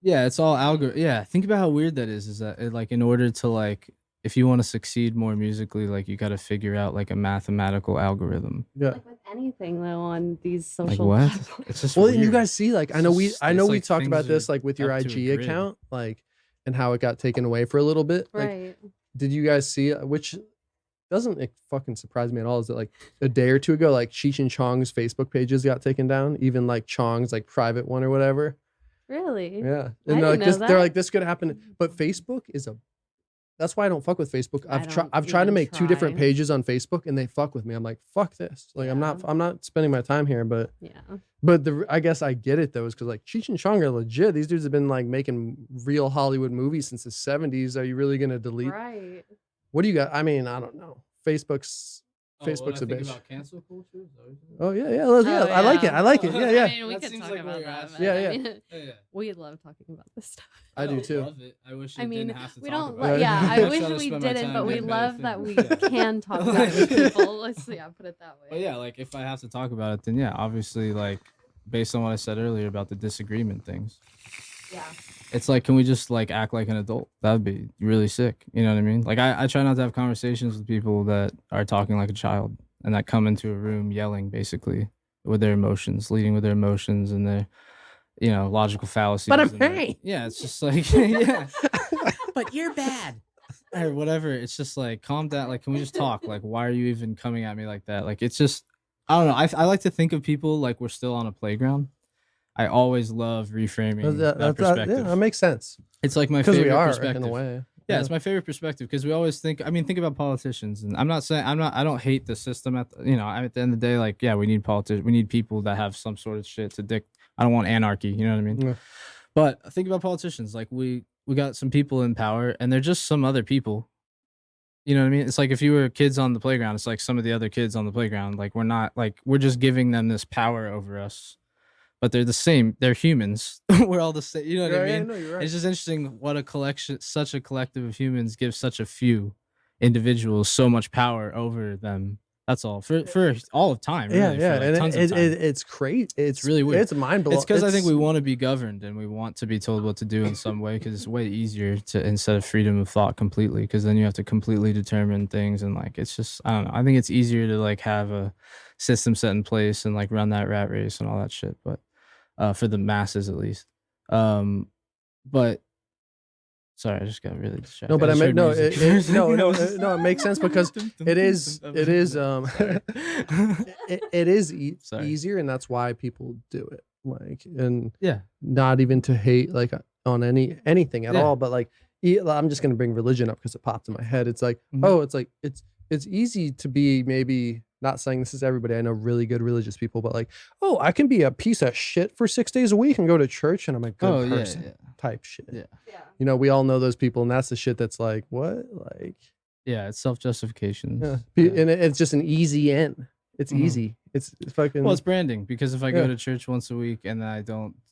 Yeah, it's all algorithm. Yeah, think about how weird that is. Is that like in order to like, if you want to succeed more musically, like you got to figure out like a mathematical algorithm. Yeah. Like with anything though on these Like social what? platforms. It's just Well, weird. you guys see, like I It's know just- we it's we like talked about things this are like with your up to a IG grid. account, like and how it got taken away for a little bit. Like, Right. did you guys see which doesn't it fucking surprise me at all? Is that like a day or two ago, like Cheech and Chong's Facebook pages got taken down, even like Chong's like private one or whatever. Really? Yeah, I and they're like didn't know this. They're that. like this could happen, but Facebook is a. That's why I don't fuck with Facebook. I I've tried. don't I've tried to even make 2 different try. pages on Facebook, and they fuck with me. I'm like, fuck this. Like, I'm Yeah. not spending my time here. But Yeah. I guess I get it though, is because like Cheech and Chong are legit. These dudes have been like making real Hollywood movies since the '70s. Are you really gonna delete? Right. What do you got? I mean, I don't know. Facebook's Oh, what Facebook's I a think bitch. about cancel culture? Is that what you're saying? Oh yeah. I like it. I like it. Yeah, yeah. I mean, we That could seems talk like about where you're that. at. but Yeah, I yeah. mean, Yeah. we love talking about this stuff. I do too. Love it. I wish I mean, didn't have to we talk don't. about it. Like, yeah, I I'm wish trying to we spend my didn't, time but we doing better love that we things. Yeah. can talk about it with people. Let's put it that way. But yeah, like if I have to talk about it, then yeah, obviously, like based on what I said earlier about the disagreement things, Yeah. it's like, can we just like act like an adult? That would be really sick. You know what I mean? Like I try not to have conversations with people that are talking like a child and that come into a room yelling basically with their emotions, leading with their emotions and their, logical fallacies. But I'm and their- hey. Yeah, it's just like, yeah. But you're bad. Or whatever. It's just like, calm down. Like, can we just talk? Like, why are you even coming at me like that? Like, it's just, I don't know. I like to think of people like we're still on a playground. I always love reframing that perspective. Yeah, that makes sense. It's like my Because favorite we are perspective. in a way. Yeah, it's my favorite perspective because we always think. I mean, think about politicians, and I'm not saying I don't hate the system. At the end of the day, like, yeah, we need politicians. We need people that have some sort of shit to dick. I don't want anarchy. You know what I mean? Yeah. But think about politicians. Like we got some people in power, and they're just some other people. You know what I mean? It's like if you were kids on the playground, it's like some of the other kids on the playground. Like we're just giving them this power over us, but they're the same. They're humans. We're all the same. You know what I mean? No, you're right. It's just interesting what such a collective of humans gives such a few individuals so much power over them That's all for all of time. Really, Yeah, for like and tons of time. it's crazy. It's really weird. It's mind blowing. It's because I think we want to be governed and we want to be told what to do in some way because it's way easier to instead of freedom of thought completely because then you have to completely determine things and like it's just I don't know. I think it's easier to like have a system set in place and like run that rat race and all that shit. But for the masses at least. But sorry, I just got really distracted. No, but I meant no, no, it makes sense because it is it is easier, and that's why people do it. Like, and not even to hate like on anything at all, but like I'm just gonna bring religion up because it popped in my head. It's like it's easy to be maybe. Not saying this is everybody. I know really good religious people, but like, oh, I can be a piece of shit for 6 days a week and go to church and I'm a good person type shit. Yeah. You know, we all know those people and that's the shit that's like, what? Like, yeah, it's self-justification. Yeah. And it's just an easy in. It's easy. It's fucking. Well, it's branding because if I go to church once a week and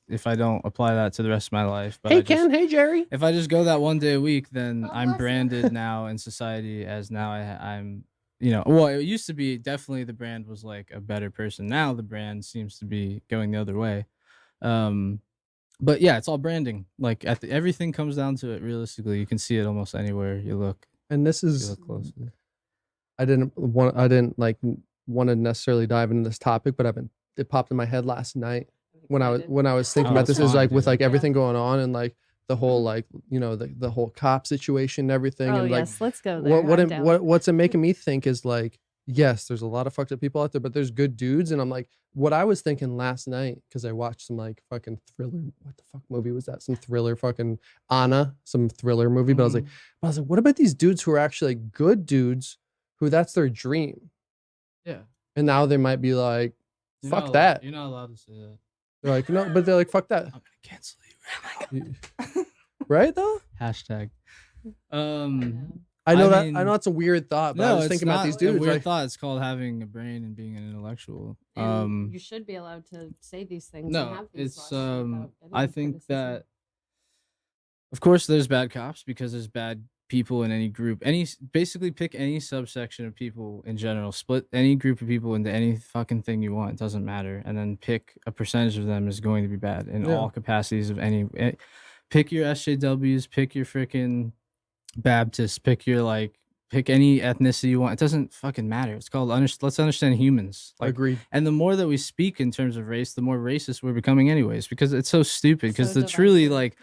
if I don't apply that to the rest of my life, but hey Ken, hey Jerry. If I just go that one day a week, then I'm branded now in society as now I'm. You know, well, it used to be definitely the brand was like a better person. Now the brand seems to be going the other way. But yeah, it's all branding. Like everything comes down to it. Realistically, you can see it almost anywhere you look. And this is, I didn't want to necessarily dive into this topic, but it popped in my head last night when I was thinking about this. Is like with like everything going on and like the whole like the whole cop situation and everything. Oh and like, yes, let's go there. What's it making me think is like, yes, there's a lot of fucked up people out there, but there's good dudes. And I'm like, what I was thinking last night because I watched some like fucking thriller. What the fuck movie was that? Some thriller fucking Anna, some thriller movie. But I was like, what about these dudes who are actually like, good dudes who that's their dream? Yeah. And now they might be like, fuck that. You're not allowed to say that. They're like, no, but they're like, fuck that. I'm gonna cancel you. Right though? Hashtag. I know it's a weird thought, but I was thinking about these dudes. A weird thought. It's called having a brain and being an intellectual. And you should be allowed to say these things. No, and have these it's I think that of course there's bad cops because there's bad people in any group. Basically pick any subsection of people in general, split any group of people into any fucking thing you want. It doesn't matter. And then pick a percentage of them is going to be bad in all capacities of any. Pick your SJWs, pick your freaking Baptists, pick any ethnicity you want. It doesn't fucking matter. It's called let's understand humans. Like, agreed. And the more that we speak in terms of race, the more racist we're becoming anyways, because it's so stupid. Because truly like,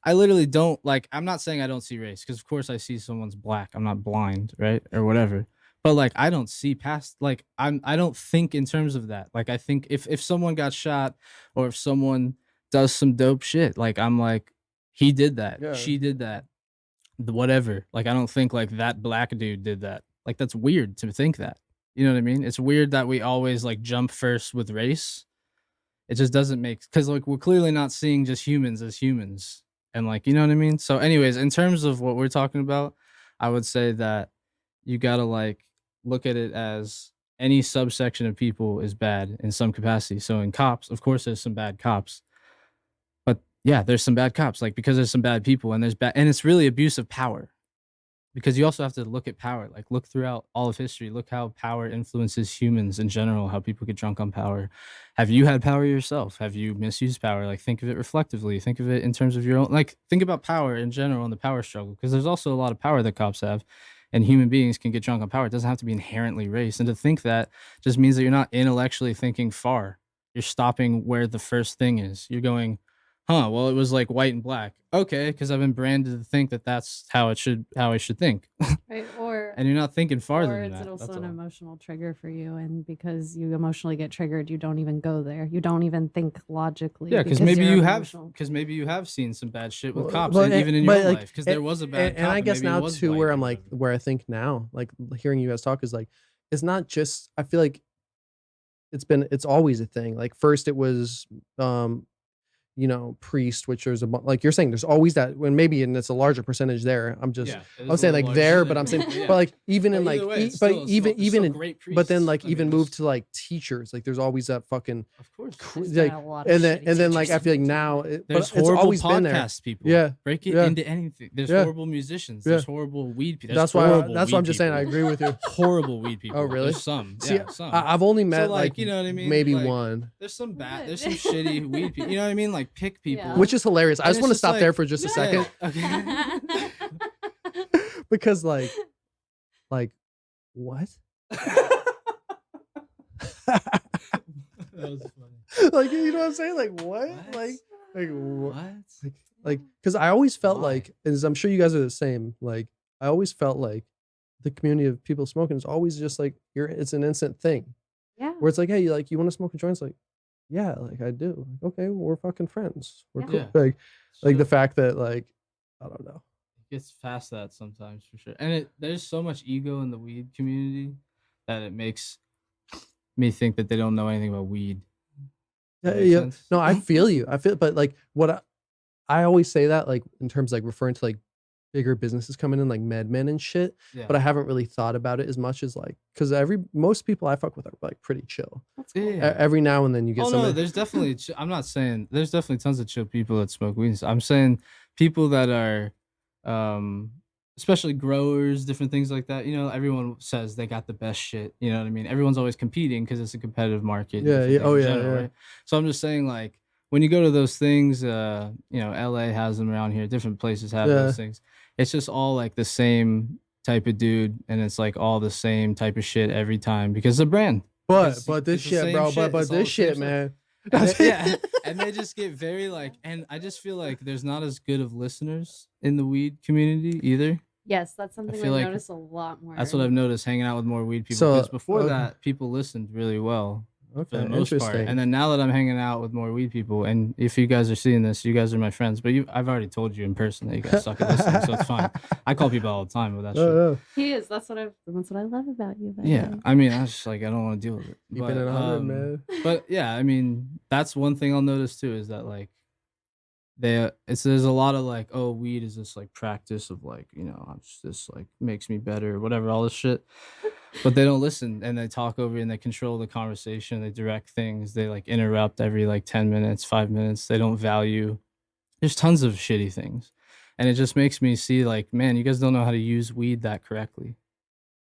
I literally don't like, I'm not saying I don't see race because of course I see someone's black. I'm not blind, right? Or whatever. But like, I don't see past, like, I don't think in terms of that. Like, I think if someone got shot or if someone does some dope shit, like, I'm like, he did that. Yeah. She did that. Whatever. Like, I don't think like that black dude did that. Like, that's weird to think that. You know what I mean? It's weird that we always like jump first with race. It just doesn't make, because like we're clearly not seeing just humans as humans. And like, you know what I mean? So anyways, in terms of what we're talking about, I would say that you gotta like look at it as any subsection of people is bad in some capacity. So in cops, of course, there's some bad cops. Yeah, there's some bad cops, like because there's some bad people and and it's really abuse of power. Because you also have to look at power, like look throughout all of history, look how power influences humans in general, how people get drunk on power. Have you had power yourself? Have you misused power? Like think of it reflectively, think of it in terms of your own, like think about power in general and the power struggle, because there's also a lot of power that cops have and human beings can get drunk on power. It doesn't have to be inherently race. And to think that just means that you're not intellectually thinking far. You're stopping where the first thing is. You're going, well, it was like white and black. Okay, because I've been branded to think that that's how I should think. Right, and you're not thinking farther than that. Or it's also an emotional trigger for you, and because you emotionally get triggered, you don't even go there. You don't even think logically. Yeah, because maybe you have seen some bad shit with cops, even in your life. Because there was a bad cop. And I guess now too, where I'm like, where I think now, like hearing you guys talk is like, it's not just. I feel like it's always a thing. Like first it was priest, which there's like you're saying, there's always that when maybe, and it's a larger percentage there. I'm saying like there, but I'm saying, but like even in like, even in, but then like even move to like teachers, like there's always that fucking, of course, like, and then like I feel like now there's but it's always been there. Podcast people. Break it into anything. There's horrible musicians. There's horrible weed people. That's why I'm just saying I agree with you. Horrible weed people. Oh really? There's some. See, some. I've only met like you know what I mean. Maybe like, one. There's some bad. There's some shitty weed people. You know what I mean? Like pick people. Which is hilarious. I just want to stop there for just a second. Okay. Because like what? That was funny. Like you know what I'm saying? Like what? Like what? Like because I always felt like, as I'm sure you guys are the same. Like I always felt like the community of people smoking is always just like it's an instant thing. Yeah. Where it's like, hey, you want to smoke a joint? It's like, yeah, like I do. Like, okay, well, we're fucking friends. We're cool. Like the fact that like, I don't know. It gets past that sometimes for sure. And there's so much ego in the weed community that it makes me think that they don't know anything about weed. Yeah. No, I feel you. But like what I always say that like in terms of like referring to like bigger businesses coming in like MedMen and shit. Yeah. But I haven't really thought about it as much as like, because most people I fuck with are like pretty chill. That's cool. Every now and then you get no, there's definitely I'm not saying there's definitely tons of chill people that smoke weed. I'm saying people that are especially growers, different things like that. You know, everyone says they got the best shit. You know what I mean? Everyone's always competing because it's a competitive market. Yeah. Oh yeah. Right? So I'm just saying like when you go to those things, LA has them around here, different places have those things. It's just all like the same type of dude, and it's like all the same type of shit every time because it's a brand. But this shit, bro. But this shit, man. And they just get very like, and I just feel like there's not as good of listeners in the weed community either. Yes, that's something I've noticed a lot more. That's what I've noticed hanging out with more weed people. Because before that, people listened really well. For the most part. And then now that I'm hanging out with more weed people, and if you guys are seeing this, you guys are my friends, but I've already told you in person that you guys suck at listening, so it's fine. I call people all the time with that shit. He is. That's what I love about you. I mean, I was just like, I don't want to deal with it. You've been at 100, man. But yeah, I mean, that's one thing I'll notice too is that like there's a lot of like, oh, weed is this like practice of like, I'm just this like makes me better, whatever, all this shit. But they don't listen, and they talk over you, and they control the conversation. They direct things. They like interrupt every like 10 minutes, 5 minutes. They don't value. There's tons of shitty things. And it just makes me see like, man, you guys don't know how to use weed that correctly.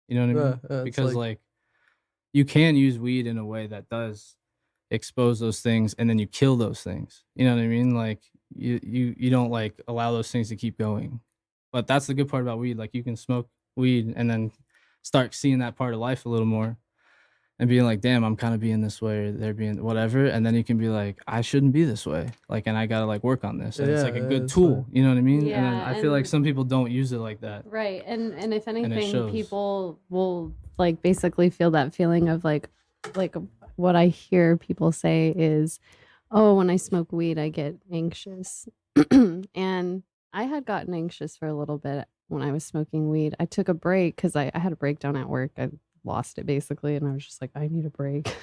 You know what I mean? Because like you can use weed in a way that does expose those things, and then you kill those things. You know what I mean? Like you don't like allow those things to keep going. But that's the good part about weed. Like you can smoke weed and then start seeing that part of life a little more and being like, damn, I'm kind of being this way, or they're being whatever. And then you can be like, I shouldn't be this way. Like, and I got to like work on this. And it's like a good tool. You know what I mean? Yeah, and then I feel like some people don't use it like that. Right. And if anything, people will like basically feel that feeling of like what I hear people say is, oh, when I smoke weed, I get anxious. And I had gotten anxious for a little bit when I was smoking weed. I took a break because I had a breakdown at work. I lost it basically, and I was just like, I need a break.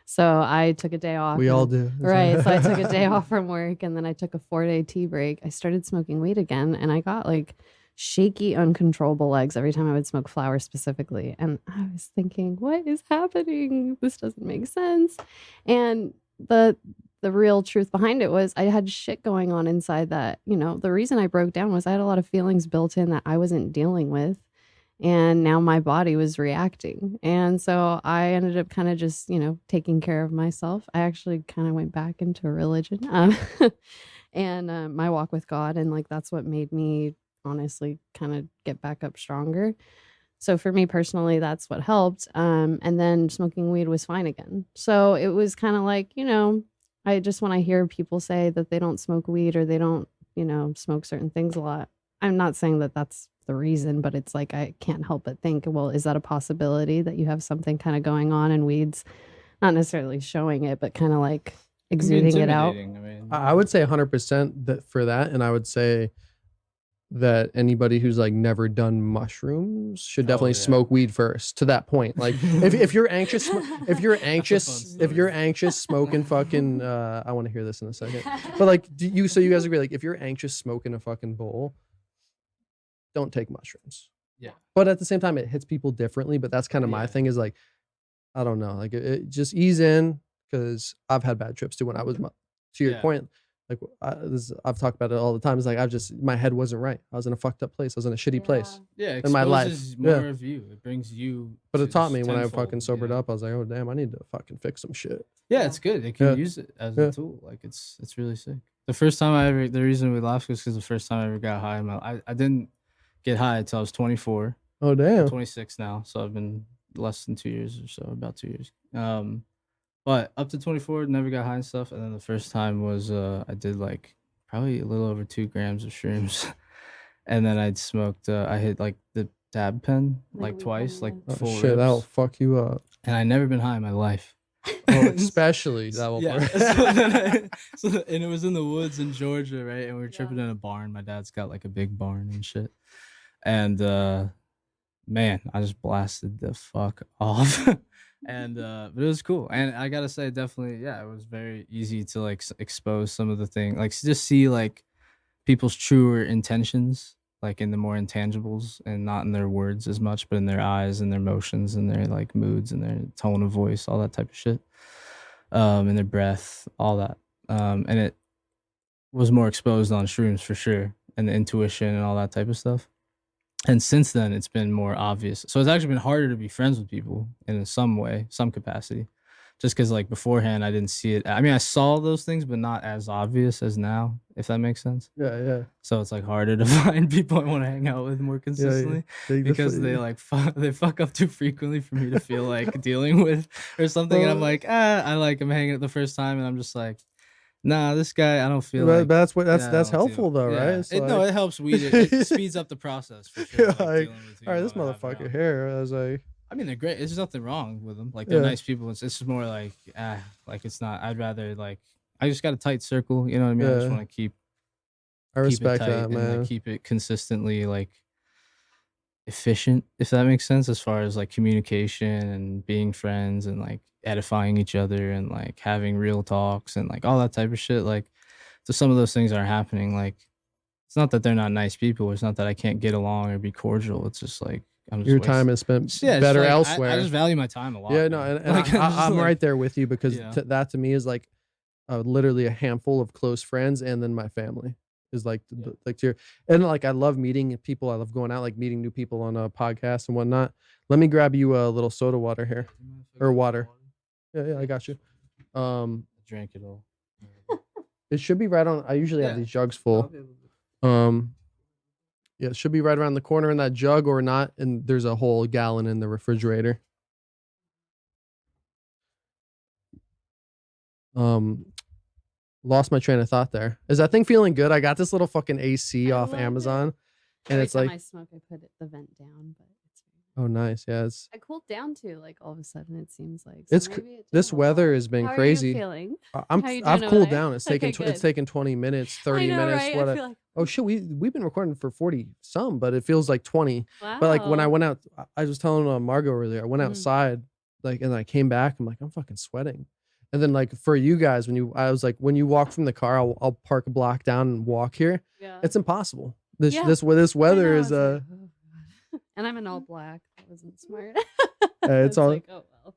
So I took a day off. We all do. Right. So I took a day off from work, and then I took a 4-day tea break. I started smoking weed again, and I got like shaky, uncontrollable legs every time I would smoke flower specifically. And I was thinking, what is happening? This doesn't make sense. And the real truth behind it was I had shit going on inside that, the reason I broke down was I had a lot of feelings built in that I wasn't dealing with. And now my body was reacting. And so I ended up kind of just, taking care of myself. I actually kind of went back into religion and my walk with God. And like, that's what made me honestly kind of get back up stronger. So for me personally, that's what helped. And then smoking weed was fine again. So it was kind of like, I just, when I hear people say that they don't smoke weed or they don't, smoke certain things a lot, I'm not saying that that's the reason, but it's like, I can't help but think, well, is that a possibility that you have something kind of going on in weeds, not necessarily showing it, but kind of like exuding it out? I would say 100% that for that. And I would say that anybody who's like never done mushrooms should definitely smoke weed first. To that point, like if you're anxious, if you're anxious smoking fucking, I want to hear this in a second. But like, so you guys agree? Like, if you're anxious smoking a fucking bowl, don't take mushrooms. Yeah. But at the same time, it hits people differently. But that's kind of my thing. Is like, I don't know, like it just ease in, because I've had bad trips too when I was. To your point, like I've talked about it all the time. It's like my head wasn't right. I was in a fucked up place. I was in a shitty place. Yeah, in my life. More of you. It brings you. But it taught me when I fucking sobered up. I was like, oh damn, I need to fucking fix some shit. Yeah, it's good. It can use it as a tool. Like it's really sick. The first time the reason we laughed was because the first time I ever got high, I didn't get high until I was 24. Oh damn. I'm 26 now, so I've been less than 2 years or so, about 2 years. But up to 24, never got high and stuff. And then the first time was I did like probably a little over 2 grams of shrooms, and then I'd smoked. I hit like the dab pen like twice, like full shit, rips. that'll fuck you up. And I never been high in my life. Oh, especially that will. Yeah. And it was in the woods in Georgia, right? And we were tripping in a barn. My dad's got like a big barn and shit. And man, I just blasted the fuck off. And but it was cool. And I gotta say, definitely, it was very easy to like expose some of the things, like just see like people's truer intentions, like in the more intangibles, and not in their words as much, but in their eyes and their motions and their like moods and their tone of voice, all that type of shit, and their breath, all that. And it was more exposed on shrooms for sure, and the intuition and all that type of stuff. And since then, it's been more obvious. So it's actually been harder to be friends with people in some way, some capacity, just because like beforehand I didn't see it. I mean, I saw those things, but not as obvious as now, if that makes sense. Yeah. So it's like harder to find people I want to hang out with more consistently, because they like they fuck up too frequently for me to feel like dealing with or something. And I'm like, I like him hanging it the first time, and I'm just like, nah, this guy, I don't feel like. But that's helpful though, right? No, it helps weed. It speeds up the process for sure. Like, all right, this motherfucker here. I was like, I mean, they're great. There's nothing wrong with them. Like they're nice people. It's just more like, like it's not. I'd rather like, I just got a tight circle. You know what I mean? I just want to keep. I respect keep it tight that, man. And, like, keep it consistently like efficient, if that makes sense, as far as like communication and being friends and like edifying each other and like having real talks and like all that type of shit. Like, so some of those things are happening. Like, it's not that they're not nice people. It's not that I can't get along or be cordial. It's just like your time is spent better like, elsewhere. I just value my time a lot. Yeah, no, and like, I'm like, right there with you, because that to me is like literally a handful of close friends, and then my family is like and like I love meeting people. I love going out, like meeting new people on a podcast and whatnot. Let me grab you a little soda water here, or water. Yeah, I got you. Drink it all. It should be right on. I usually have these jugs full. Yeah, it should be right around the corner in that jug, or not. And there's a whole gallon in the refrigerator. Lost my train of thought there. Is that thing feeling good? I got this little fucking AC off Amazon, and it's like I smoke, I put the vent down, but it's oh nice, yeah. I cooled down too. Like all of a sudden, it seems like this weather has been crazy. How are you feeling? I've cooled down. It's taken 20 minutes, 30 minutes. Right? What? Like... Oh shit, we've been recording for 40 some, but it feels like 20. Wow. But like when I went out, I was telling Margot earlier, I went outside, like, and I came back. I'm like, I'm fucking sweating. And then like for you guys, I was like, when you walk from the car, I'll park a block down and walk here. Yeah. It's impossible. This weather is like, oh, and I'm in all black. That wasn't smart. It's all like, oh well.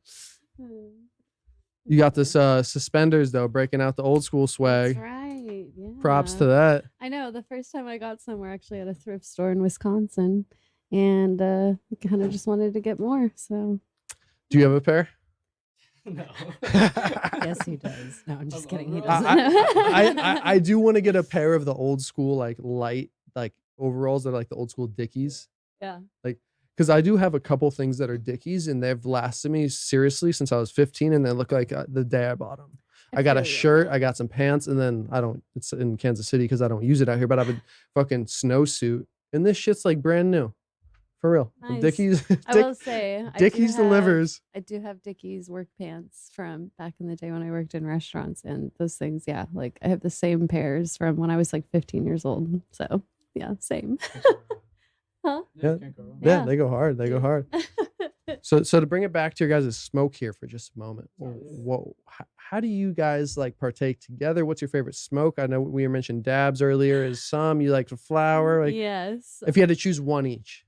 You got this suspenders though, breaking out the old school swag. That's right. Yeah. Props to that. I know. The first time I got some, we're actually at a thrift store in Wisconsin, and I kind of just wanted to get more. So, do you have a pair? No. Yes, he does. No, I'm just kidding. He doesn't. I do want to get a pair of the old school like light like overalls that are like the old school Dickies. Yeah. Like, because I do have a couple things that are Dickies, and they've lasted me seriously since I was 15, and they look like the day I bought them. I got a shirt, I got some pants, and then it's in Kansas City because I don't use it out here, but I have a fucking snowsuit, and this shit's like brand new. For real. Nice. Dickies. I will say, Dickies delivers. I do have Dickies work pants from back in the day when I worked in restaurants, and those things, like I have the same pairs from when I was like 15 years old. So Yeah, same. Huh? Yeah. can't go wrong. Yeah, Yeah. they go hard. They go hard. So to bring it back to your guys' smoke here for just a moment, how do you guys like partake together? What's your favorite smoke? I know we mentioned dabs earlier. Is some you like the flower? Like, Yes. if you had to choose one each.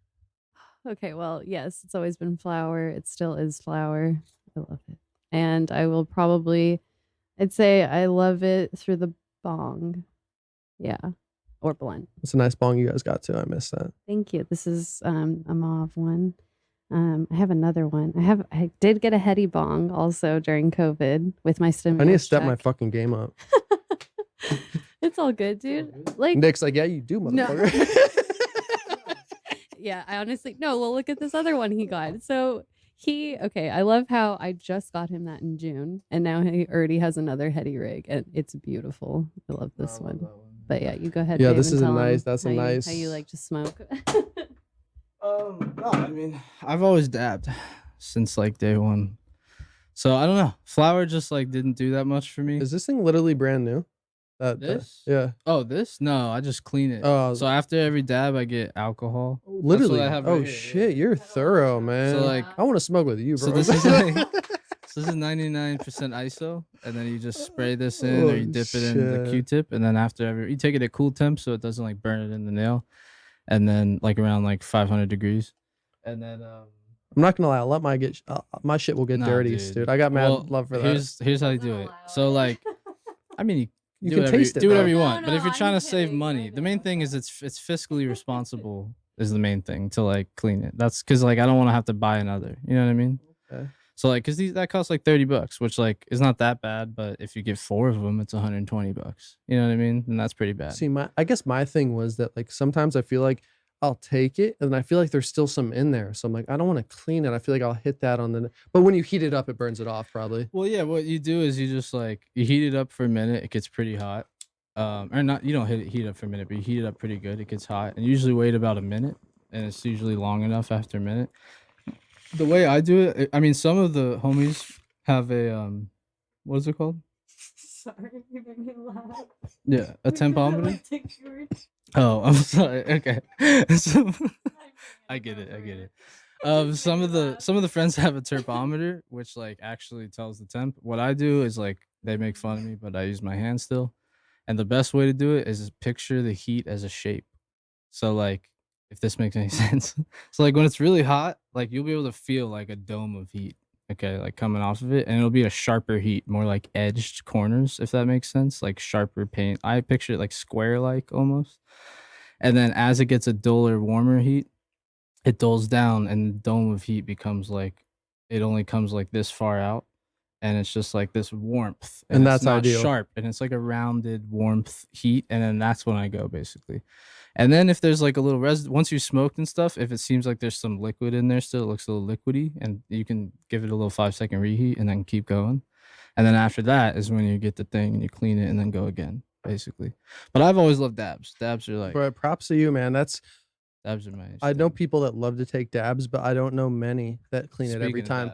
Okay, well, yes, it's always been flower. It still is flower. I love it. And I will probably, I'd say I love it through the bong. Yeah. Or blunt. It's a nice bong you guys got too. I missed that. Thank you. This is a mauve one. I have another one. I did get a heady bong also during COVID with my stimulus. I need to step my check. fucking game up. It's all good, dude. Like Nick's like, yeah, you do, No. motherfucker. yeah, I honestly no. Well, look at this other one he got. So I love how I just got him that in June, and now he already has another heady rig, and it's beautiful. I love this one. But yeah, you go ahead. Yeah, Dave, this and is a tell 'em nice- that's a how nice- how you like to smoke. No, I mean, I've always dabbed since like day one. So I don't know. Flower just like didn't do that much for me. Is this thing literally brand new? This? Yeah. Oh, this? No, I just clean it. Oh, So after every dab, I get alcohol. literally. I have Oh right here, shit, yeah. you're thorough, man. So like, I want to smoke with you, bro. so this is like, so this is 99% ISO, and then you just spray this in, or you Oh, dip it in the shit. Q-tip, and then after every, you take it at cool temp so it doesn't like burn it in the nail, and then like around like 500 degrees, and then I'm not gonna lie. I'll let my shit will get Nah, dirty, dude. I got mad Well, love for that. Here's how you do it. So like, I mean, You do can whatever taste it, do whatever though. you No, want, but if no, you're trying I'm to save kidding, money, I the main know. thing is it's fiscally responsible is the main thing to like clean it. That's because like I don't want to have to buy another. You know what I mean? Okay. So like, cause that costs like $30, which like is not that bad, but if you get 4 of them, it's $120. You know what I mean? And that's pretty bad. See, I guess my thing was that like sometimes I feel like I'll take it and I feel like there's still some in there. So I'm like, I don't want to clean it. I feel like I'll hit that on the. But when you heat it up, it burns it off probably. Well, yeah, what you do is you just like you heat it up for a minute. It gets pretty hot. Or not, you don't heat it up for a minute, but you heat it up pretty good. It gets hot, and you usually wait about a minute, and it's usually long enough after a minute. The way I do it, I mean, some of the homies have a what is it called? Sorry, you made me laugh. Yeah, a tempometer. Oh, I'm sorry. Okay, so, I get it. Some of the friends have a terpometer, which like actually tells the temp. What I do is like they make fun of me, but I use my hand still. And the best way to do it is picture the heat as a shape. So like, if this makes any sense. So like when it's really hot, like you'll be able to feel like a dome of heat. Okay, like coming off of it, and it'll be a sharper heat, more like edged corners, if that makes sense. Like sharper paint. I picture it like square like almost. And then as it gets a duller, warmer heat, it dulls down and the dome of heat becomes like it only comes like this far out, and it's just like this warmth, And it's that's not ideal. sharp, and it's like a rounded warmth heat, and then that's when I go basically. And then if there's like a little once you smoked and stuff, if it seems like there's some liquid in there still, it looks a little liquidy, and you can give it a little 5-second reheat and then keep going. And then after that is when you get the thing and you clean it and then go again, basically. But I've always loved dabs. Dabs are like Bro, props to you, man. Dabs are my I know thing. people that love to take dabs, but I don't know many that clean it every Speaking of time.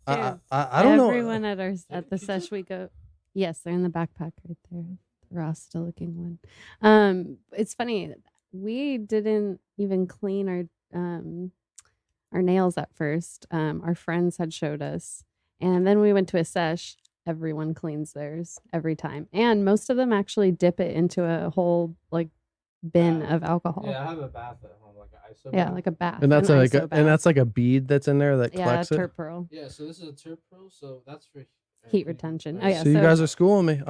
dabs, Dude, I don't know. Everyone at the sesh we go. Yes, they're in the backpack right there. The Rasta looking one. It's funny. We didn't even clean our nails at first. Our friends had showed us, and then we went to a sesh. Everyone cleans theirs every time, and most of them actually dip it into a whole like bin of alcohol. Yeah, I have a bath at home, like an ISO. Yeah, bath. like a bath. And that's an like ISO and bath. that's like a bead that's in there that collects it. terp pearl. Yeah, so this is a terp pearl, so that's for Heat retention. Oh, yeah, So you so- guys are schooling me.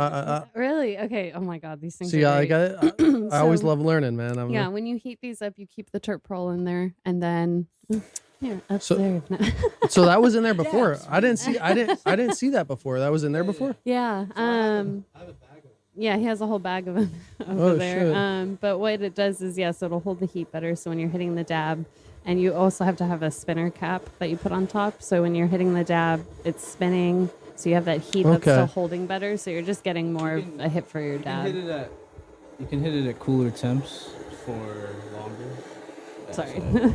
Really? Okay. Oh my God, these things. See, are I great. always So- love learning, man. I'm Yeah, when you heat these up, you keep the terp pearl in there, and then here up So- there. So that was in there before. I didn't see see that before. That was in there before. Yeah. I have a bag of them. Yeah, he has a whole bag of them over Oh, there. shit. But what it does is, yes, it'll hold the heat better. So when you're hitting the dab, and you also have to have a spinner cap that you put on top. So when you're hitting the dab, it's spinning. So you have that heat that's Okay. still holding better. So you're just getting more of a hit for your You can hit dab. you can hit it at cooler temps for longer. Yeah, Sorry.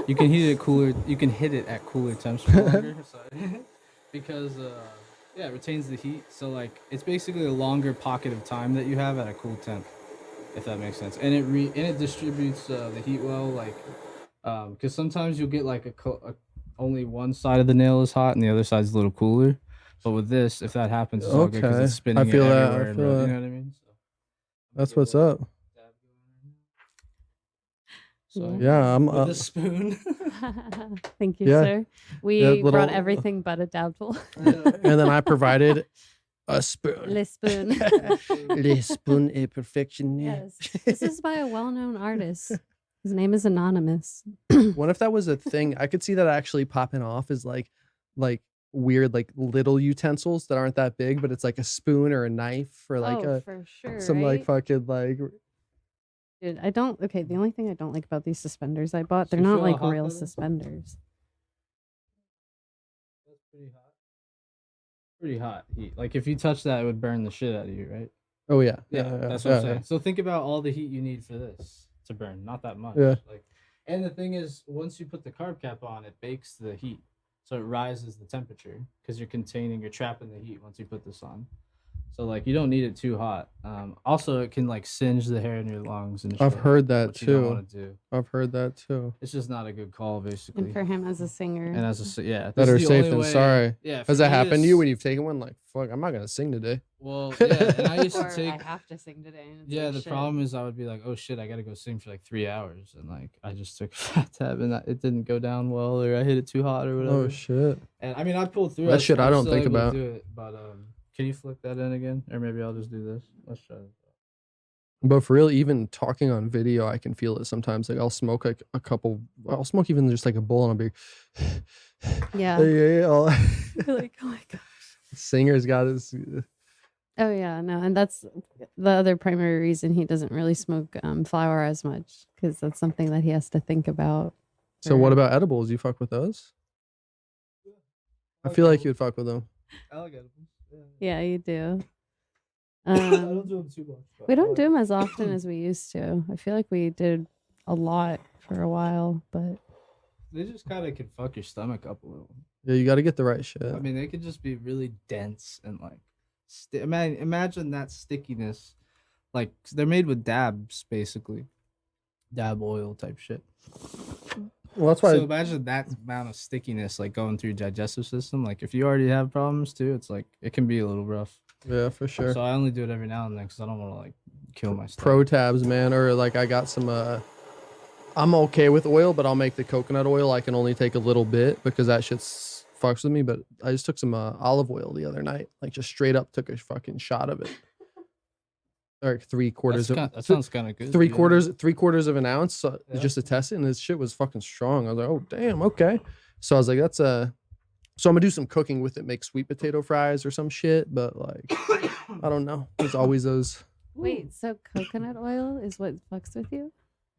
You can hit it at cooler. You can hit it at cooler temps for longer. Sorry. Because yeah, it retains the heat. So like it's basically a longer pocket of time that you have at a cool temp. if that makes sense. And it distributes the heat well, like because sometimes you'll get like only one side of the nail is hot and the other side's a little cooler. But with this, if that happens, it's all good because it's spinning I feel it that. everywhere. I feel that. You know what I mean? So, That's what's up. So Yeah, I'm with a spoon. Thank you, Yeah. sir. We little- brought everything but a dab tool. and then I provided a spoon. Le spoon. Le spoon et perfection. Yes. This is by a well-known artist. His name is Anonymous. What if that was a thing? I could see that actually popping off as like weird, like little utensils that aren't that big, but it's like a spoon or a knife or like for sure. some like right? fucking like. Dude, the only thing I don't like about these suspenders I bought, So they're you not feel like hot real by them? suspenders. That's pretty hot. Pretty hot heat. Like if you touch that, it would burn the shit out of you, right? Oh yeah, That's what I'm saying. So think about all the heat you need for this to burn. Not that much. Yeah. Like, and the thing is, once you put the carb cap on, it bakes the heat, so it rises the temperature because you're trapping the heat once you put this on. So like you don't need it too hot. Also, it can like singe the hair in your lungs and shit, I've heard that which you don't too. wanna do. I've heard that too. It's just not a good call, basically. And for him as a singer. And as a yeah, this Better is the safe only than way- sorry. Yeah. Has for that me, happened to you this- when you've taken one? Like, fuck, I'm not gonna sing today. Well, yeah, and I used or to take. I have to sing today. And it's Yeah, like, the shit. problem is I would be like, oh shit, I gotta go sing for like 3 hours, and like I just took a fat tab and it didn't go down well, or I hit it too hot or whatever. Oh shit. And I mean, I pulled through. That shit I I'm don't still think able to about. do it, but can you flick that in again, or maybe I'll just do this. Let's try this. But for real, even talking on video, I can feel it sometimes. Like I'll smoke like I'll smoke even just like a bowl and I'll be Yeah. yeah. Like, oh my gosh. Singer's got his Oh yeah, no, and that's the other primary reason he doesn't really smoke flower as much, because that's something that he has to think about. So what for- about edibles? You fuck with those? I feel like you would fuck with them. I like edibles. Yeah, you do. I don't do them too much. but We I don't like do them. them as often as we used to. I feel like we did a lot for a while, but They just kind of can fuck your stomach up a little. Yeah, you got to get the right shit. I mean, they could just be really dense and like, imagine that stickiness. Like they're made with dabs, basically, dab oil type shit. Well, that's why. So imagine that amount of stickiness, like going through your digestive system. Like if you already have problems too, it's like it can be a little rough. Yeah, for sure. So I only do it every now and then because I don't want to like kill my stomach. Pro tabs, man, or like I got some. I'm okay with oil, but I'll make the coconut oil. I can only take a little bit because that shit fucks with me. But I just took some olive oil the other night, like just straight up took a fucking shot of it. Or like 3/4 That sounds kind of good. 3/4 of an ounce Yeah. just to test it, and this shit was fucking strong. I was like, oh damn, okay. So I was like, that's a. So I'm gonna do some cooking with it, make sweet potato fries or some shit. But like, I don't know. There's always those. wait, so coconut oil is what fucks with you?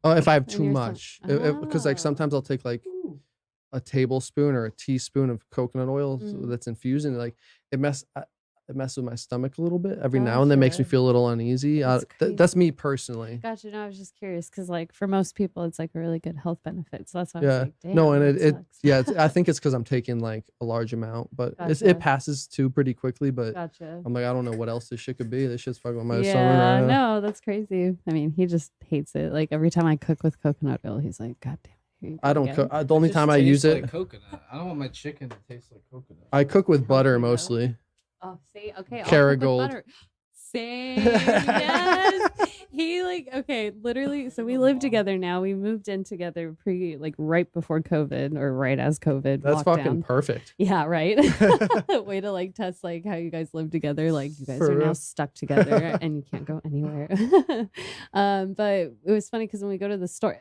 Oh, if I have And too you're much, because like Oh. sometimes I'll take like a tablespoon or a teaspoon of coconut oil Mm. that's infused, and like it messes with my stomach a little bit every now and then, makes me Gotcha. feel a little uneasy. That's That's me personally. Gotcha. No, I was just curious because, like, for most people, it's like a really good health benefit. So that's why I was Yeah. like, damn. No, and that it sucks. yeah, I think it's because I'm taking like a large amount, but Gotcha. it passes too pretty quickly. But Gotcha. I'm like, I don't know what else this shit could be. This shit's fucking with my stomach Yeah, right now. no, that's crazy. I mean, he just hates it. Like every time I cook with coconut oil, he's like, God damn. Here you I go don't again." cook. The only time I use it, like coconut. I don't want my chicken to taste like coconut. I cook with butter you go. mostly. Oh, see, okay. I'll Kerrygold. cook with butter. Same. Yes. He like okay, literally. So we live together now. We moved in together right before COVID or right as COVID. That's lockdown. fucking perfect. Yeah, right. Way to like test like how you guys live together. Like you guys For are now real. stuck together and you can't go anywhere. But it was funny because when we go to the store,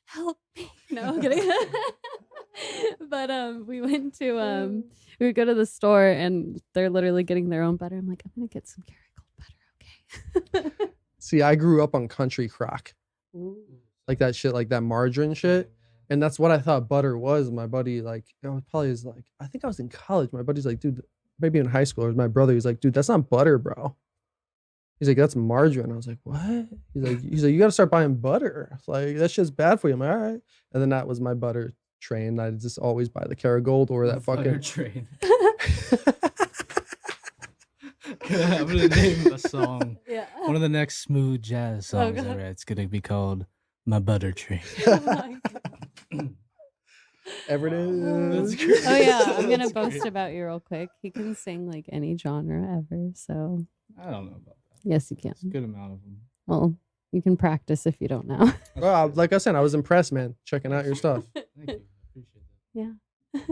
help me. No, I'm kidding. But we went to we would go to the store and they're literally getting their own butter. I'm like, I'm gonna get some Kerrygold butter, okay? See, I grew up on country crock, Ooh. like that shit, like that margarine shit. And that's what I thought butter was. My buddy, like, probably is like, I think I was in college. My buddy's like, dude, maybe in high school, or my brother, he's like, dude, that's not butter, bro. He's like, that's margarine. I was like, what? He's like, you got to start buying butter. It's like, that shit's bad for you. I'm like, all right. And then that was my butter train. I just always buy the Kerrygold or that Butter fucking. train. I'm gonna name a song. Yeah. One of the next smooth jazz Oh, songs I God. read. It's gonna be called "My Butter Tree." Oh my God. Ever it That's is. great. Oh yeah, I'm gonna That's boast great. about you real quick. He can sing like any genre ever. So I don't know about that. yes, you can. It's a good amount of them. Well, you can practice if you don't know. Well, like I said, I was impressed, man. Checking out your stuff. Thank you. I appreciate that. Yeah.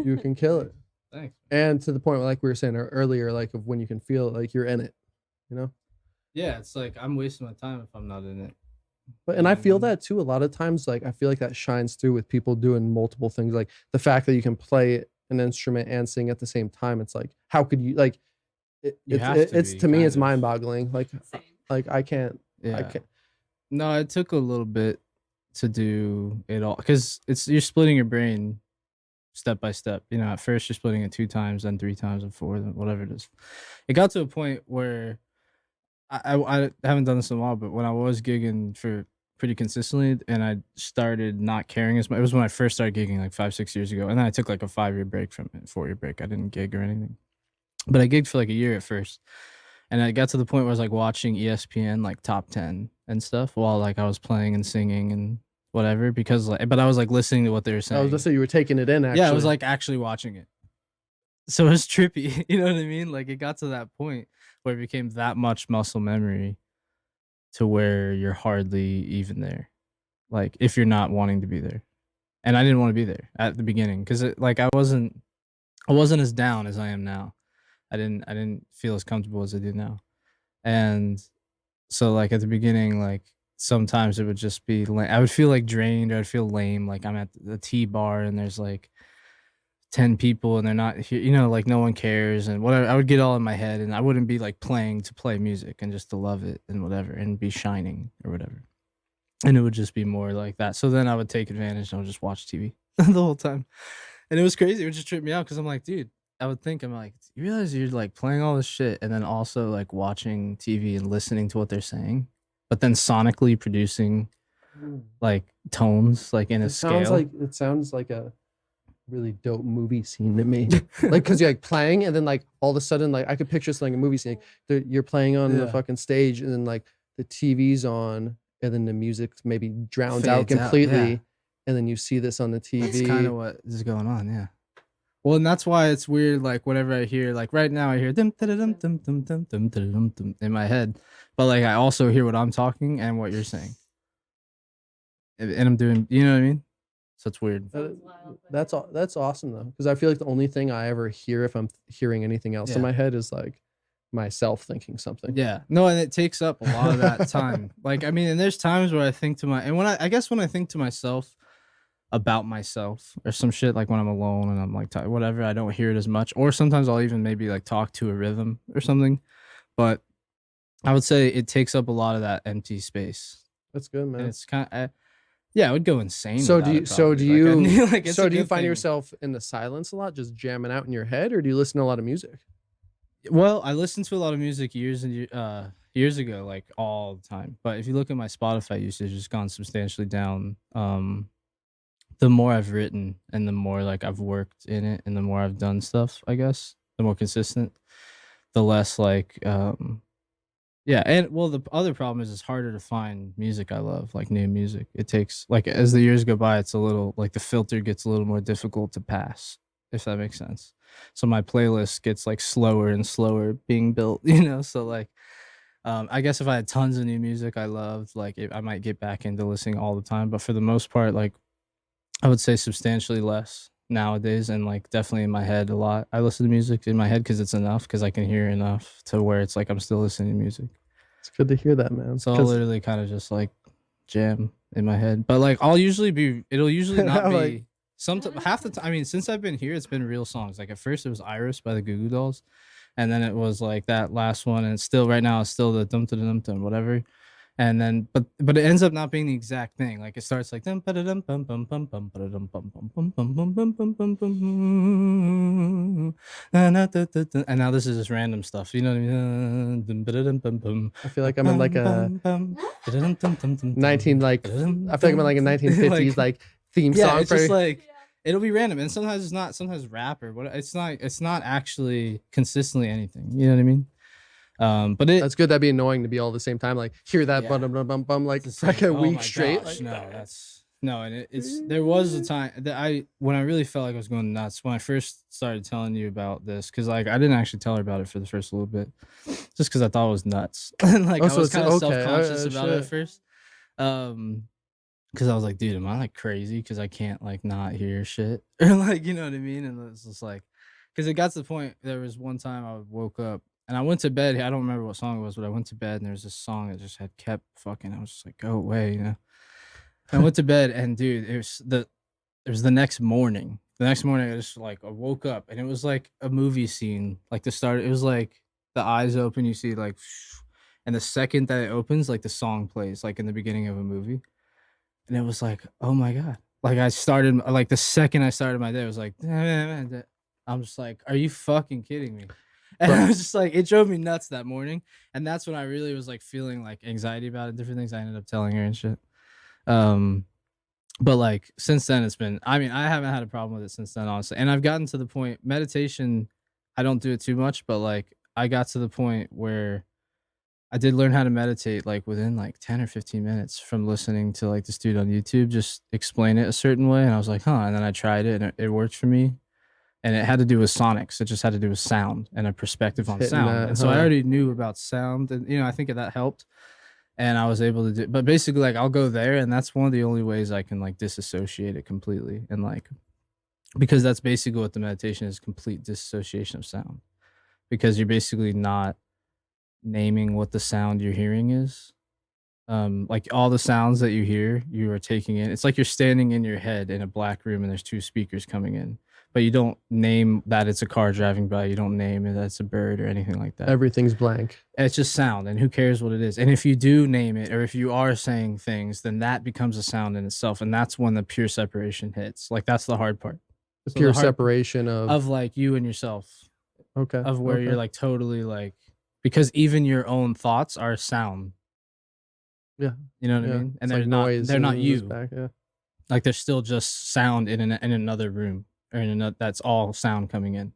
You can kill it. Thanks. And to the point, like we were saying earlier, like of when you can feel it, like you're in it, you know? Yeah, it's like I'm wasting my time if I'm not in it. But and I feel that too a lot of times. Like I feel like that shines through with people doing multiple things. Like the fact that you can play an instrument and sing at the same time. It's like how could you like? It's to me, it's mind boggling. Like I can't. Yeah. I can't. No, it took a little bit to do it all because you're splitting your brain step by step. You know, at first you're splitting it 2 times, then 3 times, and 4, then whatever it is. It got to a point where I haven't done this in a while, but when I was gigging for pretty consistently and I started not caring as much, it was when I first started gigging like 5-6 years ago. And then I took like a 5-year break from it, 4-year break. I didn't gig or anything, but I gigged for like a year at first. And I got to the point where I was like watching ESPN like top 10 and stuff while like I was playing and singing and whatever, because like, but I was like listening to what they were saying. I was gonna say you were taking it in. Actually, Yeah, I was like actually watching it. So it was trippy. You know what I mean? Like it got to that point where it became that much muscle memory to where you're hardly even there. Like if you're not wanting to be there. And I didn't want to be there at the beginning because like I wasn't as down as I am now. I didn't feel as comfortable as I do now. And so like at the beginning, like sometimes it would just be I would feel like drained, or I'd feel lame. Like I'm at the T bar and there's like 10 people and they're not here, you know, like no one cares and whatever. I would get all in my head and I wouldn't be like playing to play music and just to love it and whatever and be shining or whatever. And it would just be more like that. So then I would take advantage and I would just watch TV the whole time. And it was crazy. It would just trip me out because I'm like, dude, I'm like, you realize you're like playing all this shit and then also like watching TV and listening to what they're saying, but then sonically producing like tones like in a scale. It sounds like a really dope movie scene to me. Like because you're like playing and then like all of a sudden like I could picture something like a movie scene. Like, you're playing on the fucking stage and then like the TV's on and then the music maybe drowns out completely, and then you see this on the TV. That's kind of what is going on, yeah. Well, and that's why it's weird. Like whenever I hear, like right now, I hear dum dum dum dum dum dum dum dum dum in my head, but like I also hear what I'm talking and what you're saying, and I'm doing, you know what I mean? So it's weird. That's awesome though, because I feel like the only thing I ever hear if I'm hearing anything else in my head is like myself thinking something. Yeah, no, and it takes up a lot of that time. Like I mean, and there's times where I think to when I think to myself about myself or some shit, like when I'm alone and I'm like whatever, I don't hear it as much, or sometimes I'll even maybe like talk to a rhythm or something, but I would say it takes up a lot of that empty space. That's good, man. And it's kind of yeah, I would go insane. So do you like, so do you find yourself in the silence a lot, just jamming out in your head, or do you listen to a lot of music? Well, I listened to a lot of music years ago, like all the time, but if you look at my Spotify usage, it's gone substantially down. The more I've written and the more like I've worked in it and the more I've done stuff, I guess, the more consistent, the less like, yeah. And well, the other problem is it's harder to find music I love, like new music. It takes like, as the years go by, it's a little like the filter gets a little more difficult to pass, if that makes sense. So my playlist gets like slower and slower being built, you know? So like, I guess if I had tons of new music I loved, like I might get back into listening all the time, but for the most part, like, I would say substantially less nowadays, and like definitely in my head a lot. I listen to music in my head because it's enough, because I can hear enough to where it's like I'm still listening to music. It's good to hear that, man. So I'll literally kind of just like jam in my head, but like it'll usually not be like, half the time. I mean, since I've been here, it's been real songs. Like at first it was Iris by the Goo Goo Dolls, and then it was like that last one, and still right now it's still the dum dum dum dum whatever. And then, but it ends up not being the exact thing. Like it starts like and now this is just random stuff. You know what I mean? I feel like I'm in like a 19 like I feel like I'm in like a 1950s like theme song. It's just like it'll be random, and sometimes it's not. Sometimes rap or what. It's not actually consistently anything. You know what I mean? But that's good. That'd be annoying to be all at the same time. Like hear that bum bum bum bum like for like a week straight. Gosh, and it's there was a time that when I really felt like I was going nuts when I first started telling you about this, because like I didn't actually tell her about it for the first little bit, just because I thought it was nuts. And like I was kind of self-conscious about it at first. Because I was like, dude, am I like crazy? Because I can't like not hear shit or like, you know what I mean? And it's just like, because it got to the point. There was one time I woke up and I went to bed. I don't remember what song it was, but I went to bed and there was this song that just had kept fucking. I was just like, go away, you know. And I went to bed and dude, it was the next morning. The next morning, I just like I woke up and it was like a movie scene. Like the start, it was like the eyes open, you see like, and the second that it opens, like the song plays, like in the beginning of a movie. And it was like, oh my God. Like I started, like the second I started my day, I was like, I'm just like, are you fucking kidding me? And I was just like, it drove me nuts that morning. And that's when I really was like feeling like anxiety about it, different things I ended up telling her and shit. But like since then it's been, I mean, I haven't had a problem with it since then, honestly. And I've gotten to the point, meditation, I don't do it too much, but like I got to the point where I did learn how to meditate like within like 10 or 15 minutes from listening to like this dude on YouTube just explain it a certain way. And I was like, huh. And then I tried it and it worked for me. And it had to do with sonics. It just had to do with sound and a perspective on sound. And so I already knew about sound and, you know, I think that helped. And I was able to do, but basically like I'll go there and that's one of the only ways I can like disassociate it completely. And like, because that's basically what the meditation is, complete disassociation of sound, because you're basically not naming what the sound you're hearing is. Like all the sounds that you hear, you are taking in. It's like you're standing in your head in a black room and there's two speakers coming in, but you don't name that it's a car driving by. You don't name it that it's a bird or anything like that. Everything's blank. It's just sound, and who cares what it is? And if you do name it, or if you are saying things, then that becomes a sound in itself, and that's when the pure separation hits. Like that's the hard part. The pure separation of like you and yourself. Okay. Of where you're like totally like, because even your own thoughts are sound. Yeah. You know what I mean? And they're not you. Back, yeah. Like they're still just sound in another room, or in another, that's all sound coming in.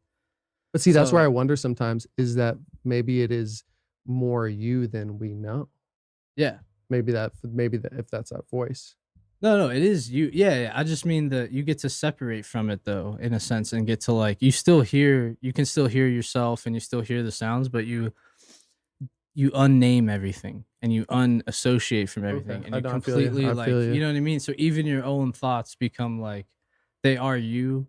But see, that's where I wonder sometimes, is that maybe it is more you than we know. Yeah. Maybe if that's that voice. No, it is you. Yeah. I just mean that you get to separate from it though, in a sense, and get to like, you can still hear yourself and you still hear the sounds, but you unname everything and you unassociate from everything, and you completely like, you know what I mean? So even your own thoughts become like, they are you,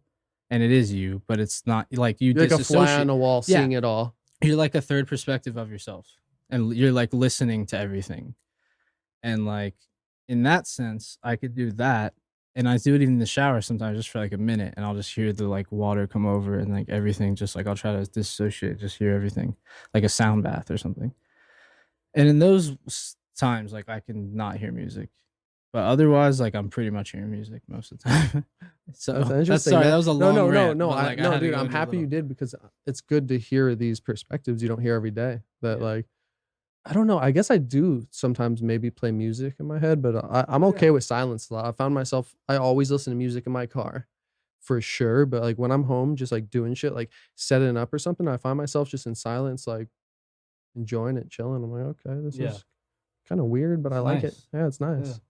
and it is you, but it's not like you're like a fly on the wall seeing it all. You're like a third perspective of yourself, and you're like listening to everything. And like in that sense, I could do that. And I do it in the shower sometimes just for like a minute, and I'll just hear the like water come over and like everything, just like I'll try to dissociate, just hear everything like a sound bath or something. And in those times, like I can not hear music, but otherwise, like I'm pretty much hearing music most of the time. So that's interesting. Sorry, that was a long rant, no, like, dude, I'm happy you did, because it's good to hear these perspectives you don't hear every day. That like, I don't know. I guess I do sometimes maybe play music in my head, but I'm okay with silence a lot. I found myself, I always listen to music in my car for sure. But like when I'm home, just like doing shit, like setting up or something, I find myself just in silence, like enjoying it, chilling. I'm like, okay, this is kind of weird, but I like it. Yeah, it's nice.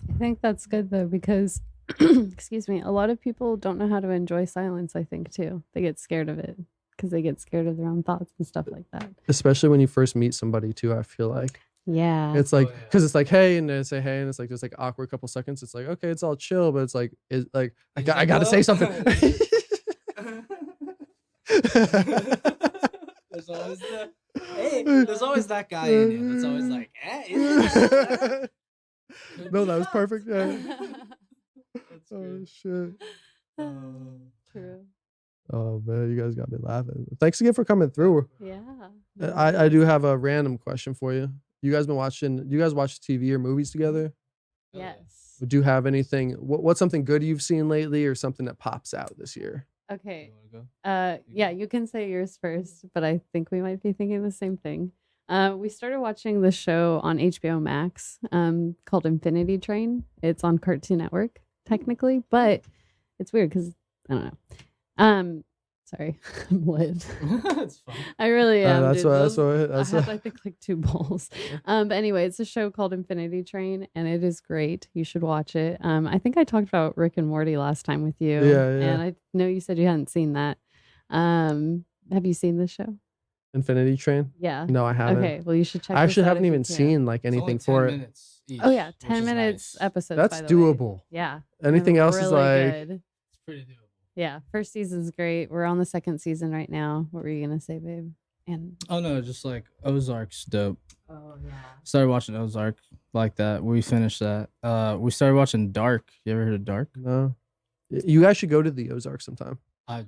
I think that's good though, because excuse me, a lot of people don't know how to enjoy silence, I think too. They get scared of it because they get scared of their own thoughts and stuff like that. Especially when you first meet somebody too, I feel like. Yeah. It's like, because it's like, hey, and they say hey, and it's like just like awkward couple seconds. It's like, okay, it's all chill, but it's like I got to say something. There's always there's always that guy in you that's always like, hey. No, that was perfect. Yeah. Oh shit. True. Oh man, you guys got me laughing. Thanks again for coming through. Yeah. I do have a random question for you. You guys watch TV or movies together? Yes. Do you have anything? What's something good you've seen lately, or something that pops out this year? Okay. Yeah, you can say yours first, but I think we might be thinking the same thing. We started watching the show on HBO Max called Infinity Train. It's on Cartoon Network technically, but it's weird because I don't know. Sorry, I'm lit. It's fine. I really am. That's dude. why. I have, I think, like 2 bowls. But anyway, it's a show called Infinity Train, and it is great. You should watch it. I think I talked about Rick and Morty last time with you. Yeah. And I know you said you hadn't seen that. Have you seen this show? Infinity Train. Yeah. No, I haven't. Okay. Well, you should check. I this actually out haven't if you even can. seen like anything for it. Oh yeah, 10 minutes episodes. That's by the way. doable. Yeah. Anything They're else is really like good. It's pretty doable. Yeah. First season's great. We're on the 2nd season right now. What were you gonna say, babe? And Oh no, just like Ozark's dope. oh yeah. Started watching Ozark like that. We finished that. We started watching Dark. You ever heard of Dark? no. You guys should go to the Ozarks sometime.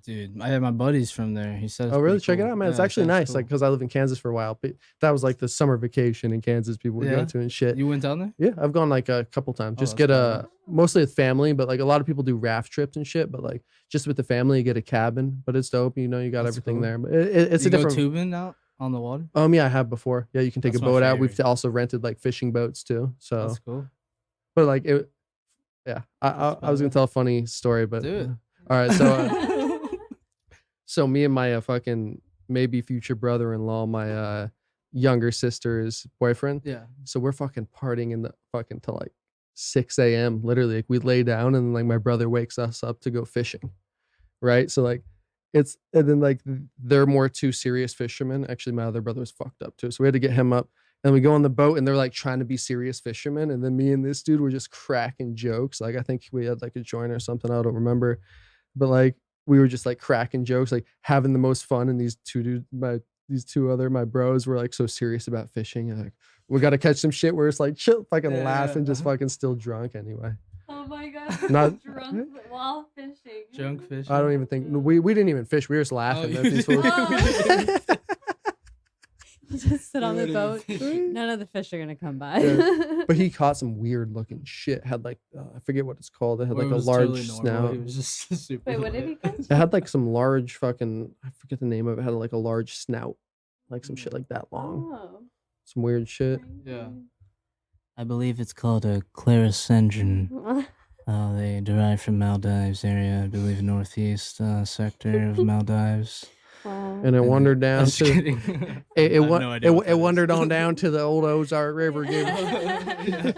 Dude, I had my buddies from there. He said, Oh, really? Check it out, man. It's Yeah, actually sounds nice. cool. Like, because I lived in Kansas for a while. But that was like the summer vacation in Kansas people would go Yeah. to and shit. You went down there? Yeah, I've gone like a couple times. Oh, Just that's get cool. mostly with family, but like a lot of people do raft trips and shit. But like just with the family, you get a cabin, but it's dope. You know, you got That's everything cool. there. But it's you a different. go tubing out on the water? Yeah, I have before. Yeah, you can take That's a my boat out. We've favorite. also rented like fishing boats too. So, That's cool. but like it, yeah. I was gonna fun. tell a funny story, but Do it. all right. So. So me and my fucking maybe future brother-in-law, my younger sister's boyfriend. Yeah. So we're fucking partying in the fucking till like 6 a.m. Literally, like we lay down and like my brother wakes us up to go fishing, right? So like and then like they're more two serious fishermen. Actually, my other brother was fucked up too, so we had to get him up. And we go on the boat and they're like trying to be serious fishermen, and then me and this dude were just cracking jokes. Like I think we had like a joint or something. I don't remember, but like. We were just like cracking jokes, like having the most fun. And these two my bros were like so serious about fishing. And like, we got to catch some shit where it's like chill, fucking laugh and just fucking still drunk anyway. Oh my god. Not- drunk while fishing. Drunk fish. I don't even think we didn't even fish. We were just laughing. Oh, at these you fools. You just sit on the We're boat. fishing. None of the fish are gonna come by. Yeah. But he caught some weird looking shit. Had like I forget what it's called. It had Or like it a was large totally normal. snout. He was just super Wait, what did he lit. catch? It had like some large fucking I forget the name of it. It had like a large snout, like some shit like that long. Oh. Some weird shit. Yeah. I believe it's called a Clarisendron. They derive from Maldives area, I believe northeast sector of Maldives. Wow. And it wandered down I'm just to kidding. it, I have no idea what it that is. wandered on down to the old Ozark River. Yeah.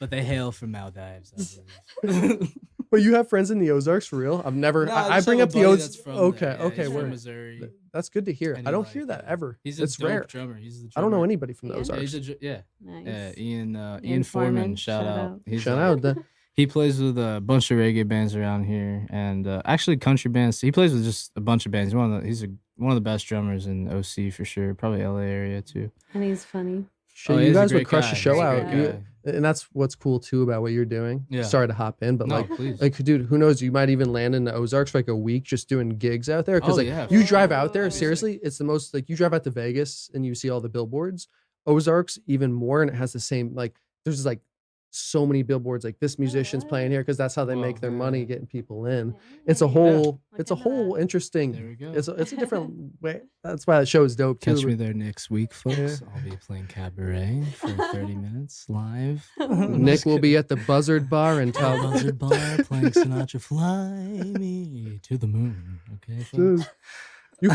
But they hail from Maldives, I believe. But you have friends in the Ozarks for real? I've never. No, I just bring have up a the buddy Ozarks. that's from Okay, there. Yeah, okay, he's from word. Missouri. That's good to hear. And I he, don't like, hear that yeah. ever. He's a It's dope rare. drummer. He's the I don't know drummer. anybody from the Yeah. Yeah, Ozarks. yeah. Nice. Yeah, Ian Foreman. Shout out. He's Shout like- out. He plays with a bunch of reggae bands around here, and actually country bands. He plays with just a bunch of bands. He's one of the best drummers in OC for sure. Probably LA area too. And he's funny. Shit, Oh, you he's a guys would great crush guy. the show He's a out. great You- guy. and that's what's cool too about what you're doing. Yeah. Sorry to hop in, but No, like, please. like, dude, who knows? You might even land in the Ozarks for like a week just doing gigs out there. Because Oh, like yeah, you for drive sure. out there, Oh, seriously, it's the most like you drive out to Vegas and you see all the billboards. Ozarks even more, and it has the same like. There's like so many billboards like this musician's playing here because that's how they Wow, make their yeah. money getting people in. It's a whole. It's a Look into whole that. interesting. There we go. It's a different way. That's why that show is dope too. Catch me there next week, folks. Yeah. I'll be playing cabaret for 30 minutes live. Nick will be at the Buzzard Bar and tell Buzzard Bar playing Sinatra, "Fly Me to the Moon." Okay, Dude, folks? you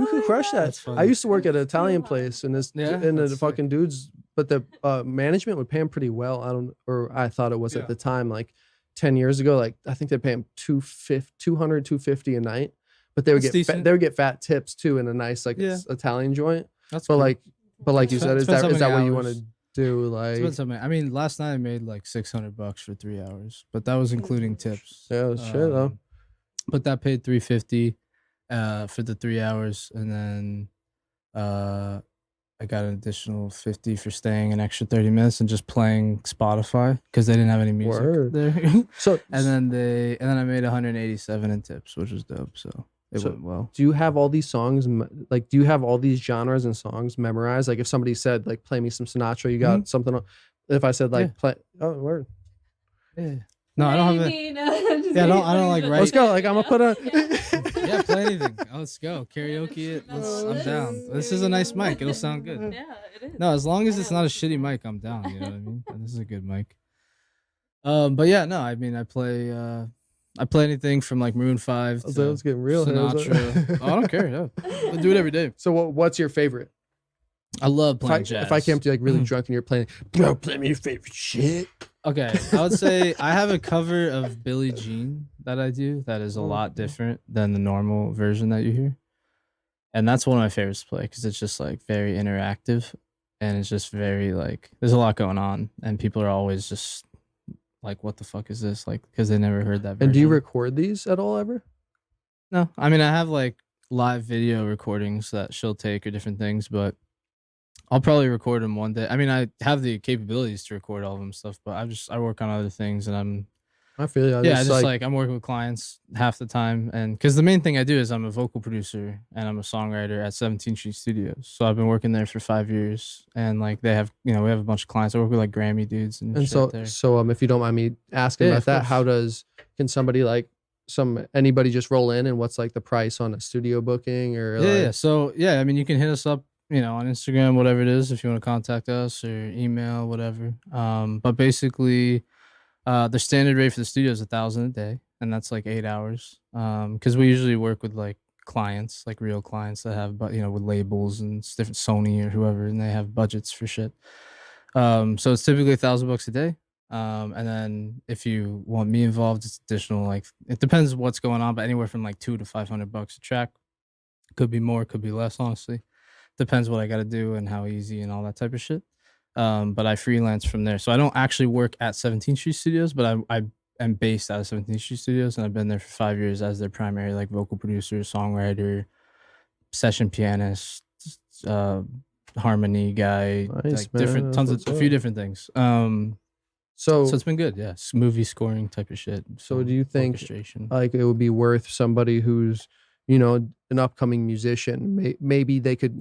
could crush that. That's funny. I used to work at an Italian place, and Yeah, and the that's sick. fucking dudes, but the management would pay him pretty well. I thought it was Yeah. at the time, like 10 years ago. Like I think they pay him 200, 250 a night, but they would That's get decent. they would get fat tips too in a nice like Yeah. Italian joint. That's But cool. like you said, Depends is that how many what you want hours. to do? Like Depends how many- I mean, last night I made like $600 for 3 hours, but that was including tips. Yeah, shit, though. But that paid $350 for the 3 hours, and then I got an additional 50 for staying an extra 30 minutes and just playing Spotify because they didn't have any music Word. there. so and then I made 187 in tips, which was dope. So it So- went well. do you have all these songs like do you have all these genres and songs memorized? Like if somebody said like play me some Sinatra, you got something on, if I said like Yeah. play word. Yeah. No, I don't have it. Yeah, I don't like write- Let's go. Like I'm gonna put a Yeah, play anything. Let's go. Karaoke it. I'm down. This is a nice mic. It'll sound good. Yeah, it is. No, as long as it's not a shitty mic, I'm down. You know what I mean? And this is a good mic. But yeah, no, I mean, I play I play anything from like Maroon 5 to It's getting real here. Sinatra. Oh, I don't care. Yeah, I do it every day. So what's your favorite? I love playing jazz. If I came to like really drunk and you're playing, bro, play me your favorite shit. Okay, I would say I have a cover of Billie Jean that I do that is a lot different than the normal version that you hear. And that's one of my favorites to play because it's just like very interactive and it's just very like there's a lot going on and people are always just like, what the fuck is this? Like, because they never heard that version. And do you record these at all ever? No, I mean, I have like live video recordings that she'll take or different things, but I'll probably record them one day. I mean, I have the capabilities to record all of them stuff, but I work on other things and I feel you. just like I'm working with clients half the time. And because the main thing I do is I'm a vocal producer and I'm a songwriter at 17th Street Studios. So I've been working there for 5 years and like they have, we have a bunch of clients. I work with like Grammy dudes and shit so, there. So if you don't mind me asking about that, can somebody like anybody just roll in and what's like the price on a studio booking or yeah. So I mean, you can hit us up, on Instagram, whatever it is, if you want to contact us or email, whatever. But basically, the standard rate for the studio is $1,000 a day, and that's like 8 hours. Because we usually work with like clients, like real clients that have, with labels and it's different Sony or whoever, and they have budgets for shit. So it's typically $1,000 a day. And then if you want me involved, it's additional. Like it depends what's going on, but anywhere from like $200 to $500 a track. Could be more, could be less, honestly. Depends what I got to do and how easy and all that type of shit. But I freelance from there. So I don't actually work at 17th Street Studios, but I am based out of 17th Street Studios, and I've been there for 5 years as their primary like vocal producer, songwriter, session pianist, harmony guy, nice, like different a few different things. So it's been good, yeah. Movie scoring type of shit. So do you think like it would be worth somebody who's an upcoming musician, maybe they could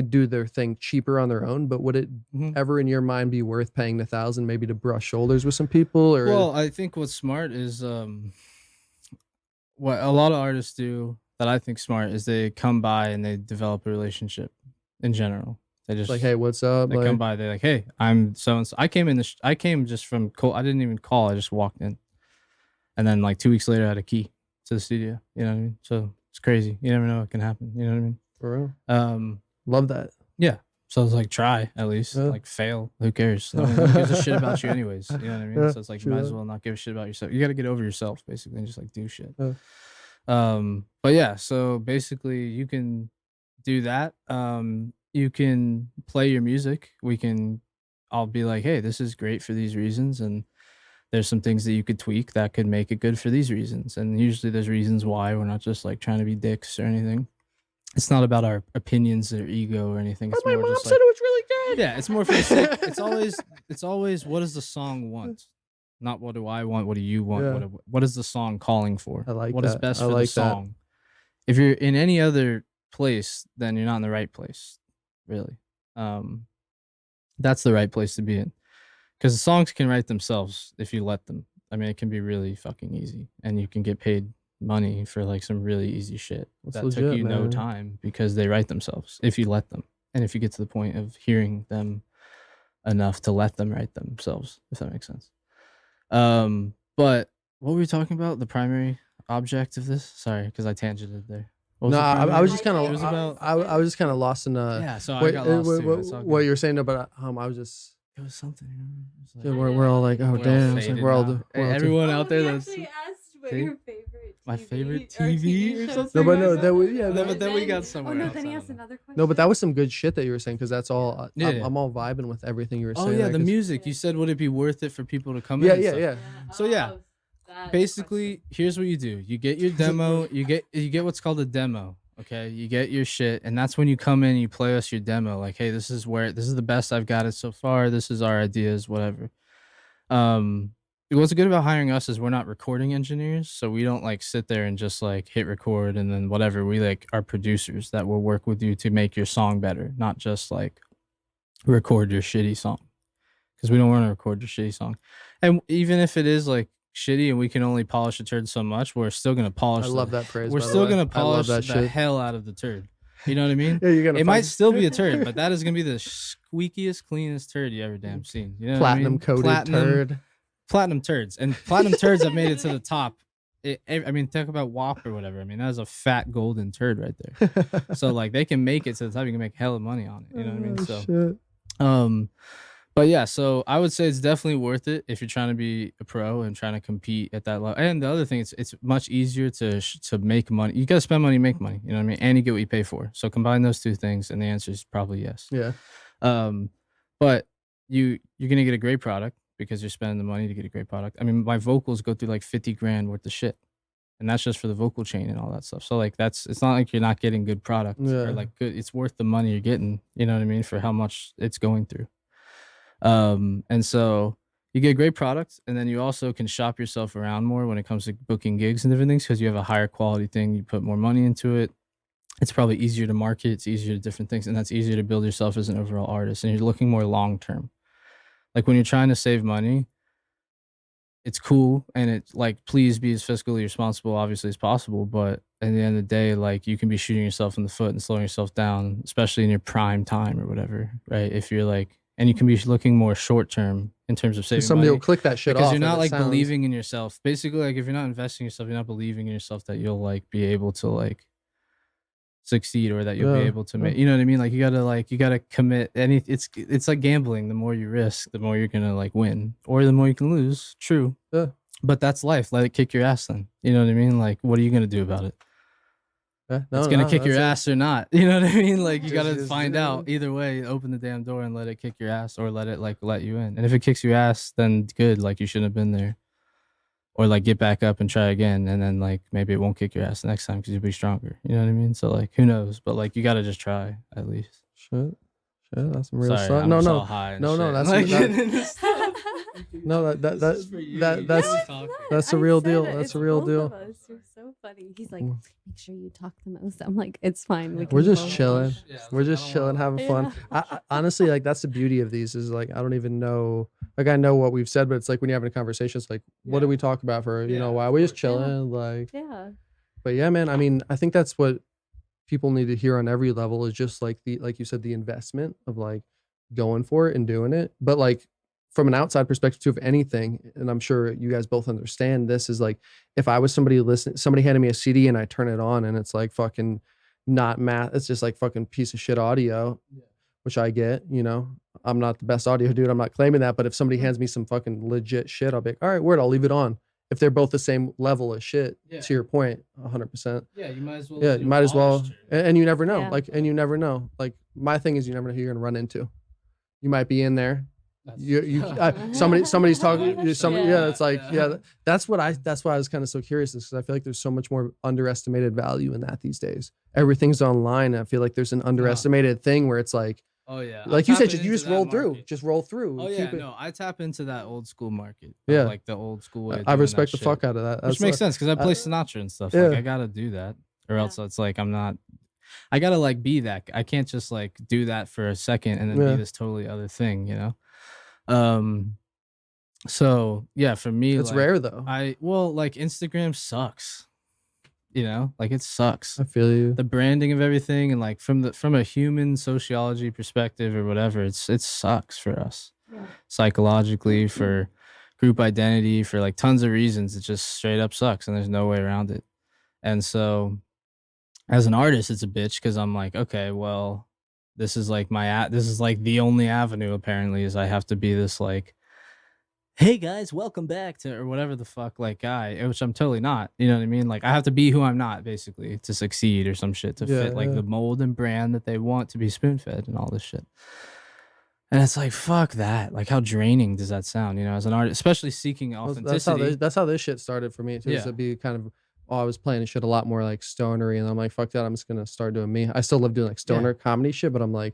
do their thing cheaper on their own, but would it ever in your mind be worth paying $1,000 maybe to brush shoulders with some people? Or well, I think what's smart is what a lot of artists do that I think smart is they come by and they develop a relationship in general. They just like, hey, what's up? They come by, they're like, hey, I'm so and so. I came just from I didn't even call, I just walked in. And then like 2 weeks later I had a key to the studio. You know what I mean? So it's crazy. You never know what can happen. You know what I mean? For real. Love that. Yeah. So it's like try at least. Like fail. Who cares? No one gives a shit about you anyways. You know what I mean? So it's like you might as well not give a shit about yourself. You got to get over yourself basically and just like do shit. But yeah, so basically you can do that. You can play your music. I'll be like, hey, this is great for these reasons, and there's some things that you could tweak that could make it good for these reasons. And usually there's reasons why. We're not just like trying to be dicks or anything. It's not about our opinions or ego or anything. It's my more mom just said like, it was really good. Yeah, it's more for the sake. It's always what does the song want? Not what do I want, what do you want? Yeah. What is the song calling for? I like what that. is best I for like the song? If you're in any other place, then you're not in the right place, really. That's the right place to be in. Because the songs can write themselves if you let them. I mean, it can be really fucking easy, and you can get paid money for like some really easy shit that legit, took you no man. time because they write themselves if you let them, and if you get to the point of hearing them enough to let them write themselves, if that makes sense. But what were we talking about? The primary object of this? Sorry, because I tangented there. No, I was just kind It was about. of I was just kind of lost in Yeah, so I got lost too. It's all what good. you were saying, but I was just. It was something. It was Yeah, like, we're all like, oh we're all damn! It's like faded we're all now. Hey, all everyone out there that's actually asked what See? your favorite My TV favorite or TV or shows something? No, but no, were. that was yeah. No, that- but then we got Oh somewhere no, else, then he I asked don't know. another question. No, but that was some good shit that you were saying because that's all. Yeah, yeah. I'm all vibing with everything you were Oh saying. yeah, there, the 'cause- music. You said, would it be worth it for people to come Yeah, in? and yeah, stuff? yeah. So, yeah, Oh, that Basically, here's what you do: you get your demo. You get what's called a demo. Okay, you get your shit, and that's when you come in. You play us your demo. Like, hey, this is the best I've got it so far. This is our ideas, whatever. What's good about hiring us is we're not recording engineers, so we don't like sit there and just like hit record and then whatever. We like are producers that will work with you to make your song better, not just like record your shitty song, because we don't want to record your shitty song. And even if it is like shitty and we can only polish a turd so much, we're still gonna polish. I love that phrase. We're by the still way. gonna I love polish that the shit. hell out of the turd. You know what I mean? Yeah, you're gonna. It might still be a turd, but that is gonna be the squeakiest, cleanest turd you ever damn seen. You know what I platinum mean? coated turd. Platinum turds, and platinum turds have made it to the top I mean, talk about WAP or whatever. I mean, that is a fat golden turd right there. So like they can make it to the top, you can make hella money on it. You know what I mean? So Shit. but yeah, so I would say it's definitely worth it if you're trying to be a pro and trying to compete at that level. And the other thing, it's much easier to make money. You gotta spend money, to make money. You know what I mean? And you get what you pay for. So combine those two things, and the answer is probably yes. Yeah. But you're gonna get a great product because you're spending the money to get a great product. I mean, my vocals go through like 50 grand worth of shit, and that's just for the vocal chain and all that stuff. So like it's not like you're not getting good product or like good. It's worth the money you're getting. You know what I mean? For how much it's going through. And so you get a great product, and then you also can shop yourself around more when it comes to booking gigs and different things because you have a higher quality thing. You put more money into it. It's probably easier to market. It's easier to different things, and that's easier to build yourself as an overall artist. And you're looking more long term. Like when you're trying to save money, it's cool, and it's like please be as fiscally responsible, obviously, as possible. But at the end of the day, like you can be shooting yourself in the foot and slowing yourself down, especially in your prime time or whatever, right? If you're like, and you can be looking more short term in terms of saving somebody money. will click that shit because off you're not like sounds... believing in yourself. Basically, like if you're not investing in yourself, you're not believing in yourself that you'll like be able to like succeed or that you'll be able to make, you know what I mean? Like you gotta commit. And it's like gambling. The more you risk, the more you're gonna like win, or the more you can lose. True. Yeah. But that's life. Let it kick your ass then. You know what I mean? Like what are you gonna do about it? Yeah, it's gonna kick your ass or not. You know what I mean? Like you Just- gotta just find do it. out. Either way, open the damn door and let it kick your ass, or let it like let you in. And if it kicks your ass, then good. Like you shouldn't have been there. Or like get back up and try again, and then like maybe it won't kick your ass the next time because you'll be stronger. You know what I mean? So like who knows? But like you gotta just try at least. Shit, that's some real Sorry, stuff. I'm No, just no, all high and no, no. shit. That's Like, no, this is for you. that's that's a real deal. That's a real deal. You're so funny. He's like, make sure you talk the most. I'm like, it's fine. We're just both chilling. talk." Yeah, We're like, I just don't chilling, wanna- having fun. I honestly, like that's the beauty of these is like I don't even know. Like I know what we've said, but it's like when you're having a conversation, it's like, what do we talk about for you know Yeah, why of we just course. chilling, like. Yeah. But yeah, man. I mean, I think that's what people need to hear on every level is just like like you said, the investment of like going for it and doing it. But like from an outside perspective too, of anything, and I'm sure you guys both understand this is like if I was somebody handed me a CD and I turn it on and it's like fucking not math, it's just like fucking piece of shit audio, which I get, you know. I'm not the best audio dude. I'm not claiming that, but if somebody hands me some fucking legit shit, I'll be like, all right, word, I'll leave it on. If they're both the same level of shit, to your point, 100%. Yeah, you might as well. Yeah, you might as well, and you never know. Yeah. Like, and you never know. Like, my thing is, you never know who you're gonna run into. You might be in there. Somebody's talking. Somebody, yeah. It's like, that's why I was kind of so curious, is because I feel like there's so much more underestimated value in that these days. Everything's online. I feel like there's an underestimated thing where it's like, oh yeah, like you said, you just roll through. Just roll through. Oh yeah, no, I tap into that old school market. Yeah, like the old school way. I respect the fuck out of that. Which makes sense because I play Sinatra and stuff. Like I gotta do that, or else it's like I'm not. I gotta like be that. I can't just like do that for a second and then be this totally other thing, you know. So yeah, for me, it's like, rare though. Like Instagram sucks. You know, like it sucks. I feel you. The branding of everything, and like from a human sociology perspective or whatever, it sucks for us psychologically, for group identity, for like tons of reasons. It just straight up sucks, and there's no way around it. And so, as an artist, it's a bitch because I'm like, okay, well, this is like this is like the only avenue apparently is I have to be this like, hey guys, welcome back to, or whatever the fuck, like guy, which I'm totally not. You know what I mean? Like I have to be who I'm not basically to succeed or some shit to fit like the mold and brand that they want to be spoon fed and all this shit. And it's like, fuck that. Like how draining does that sound? You know, as an artist, especially seeking authenticity. That's how this shit started for me too. Yeah. To be kind of, I was playing shit a lot more like stonery, and I'm like, fuck that, I'm just gonna start doing me. I still love doing like stoner comedy shit, but I'm like,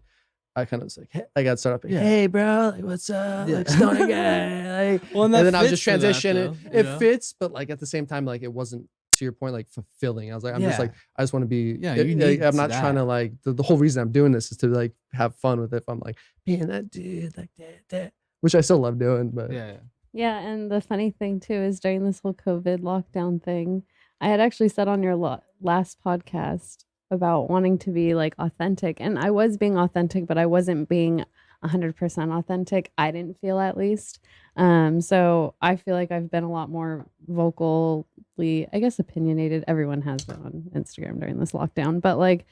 I kind of was like, hey, I got started up, like, hey bro, like, what's up, like stoner guy, like, well, and then I was just transitioning. It fits, but like at the same time, like it wasn't, to your point, like fulfilling. I was like, I'm just like, I just want to be. Yeah, I'm not trying to like. The whole reason I'm doing this is to like have fun with it. If I'm like being that dude, like that, which I still love doing, but yeah. And the funny thing too is during this whole COVID lockdown thing, I had actually said on your last podcast about wanting to be like authentic, and I was being authentic, but I wasn't being 100% authentic. I didn't feel, at least. So I feel like I've been a lot more vocal mildly, I guess, opinionated. Everyone has been on Instagram during this lockdown, but like,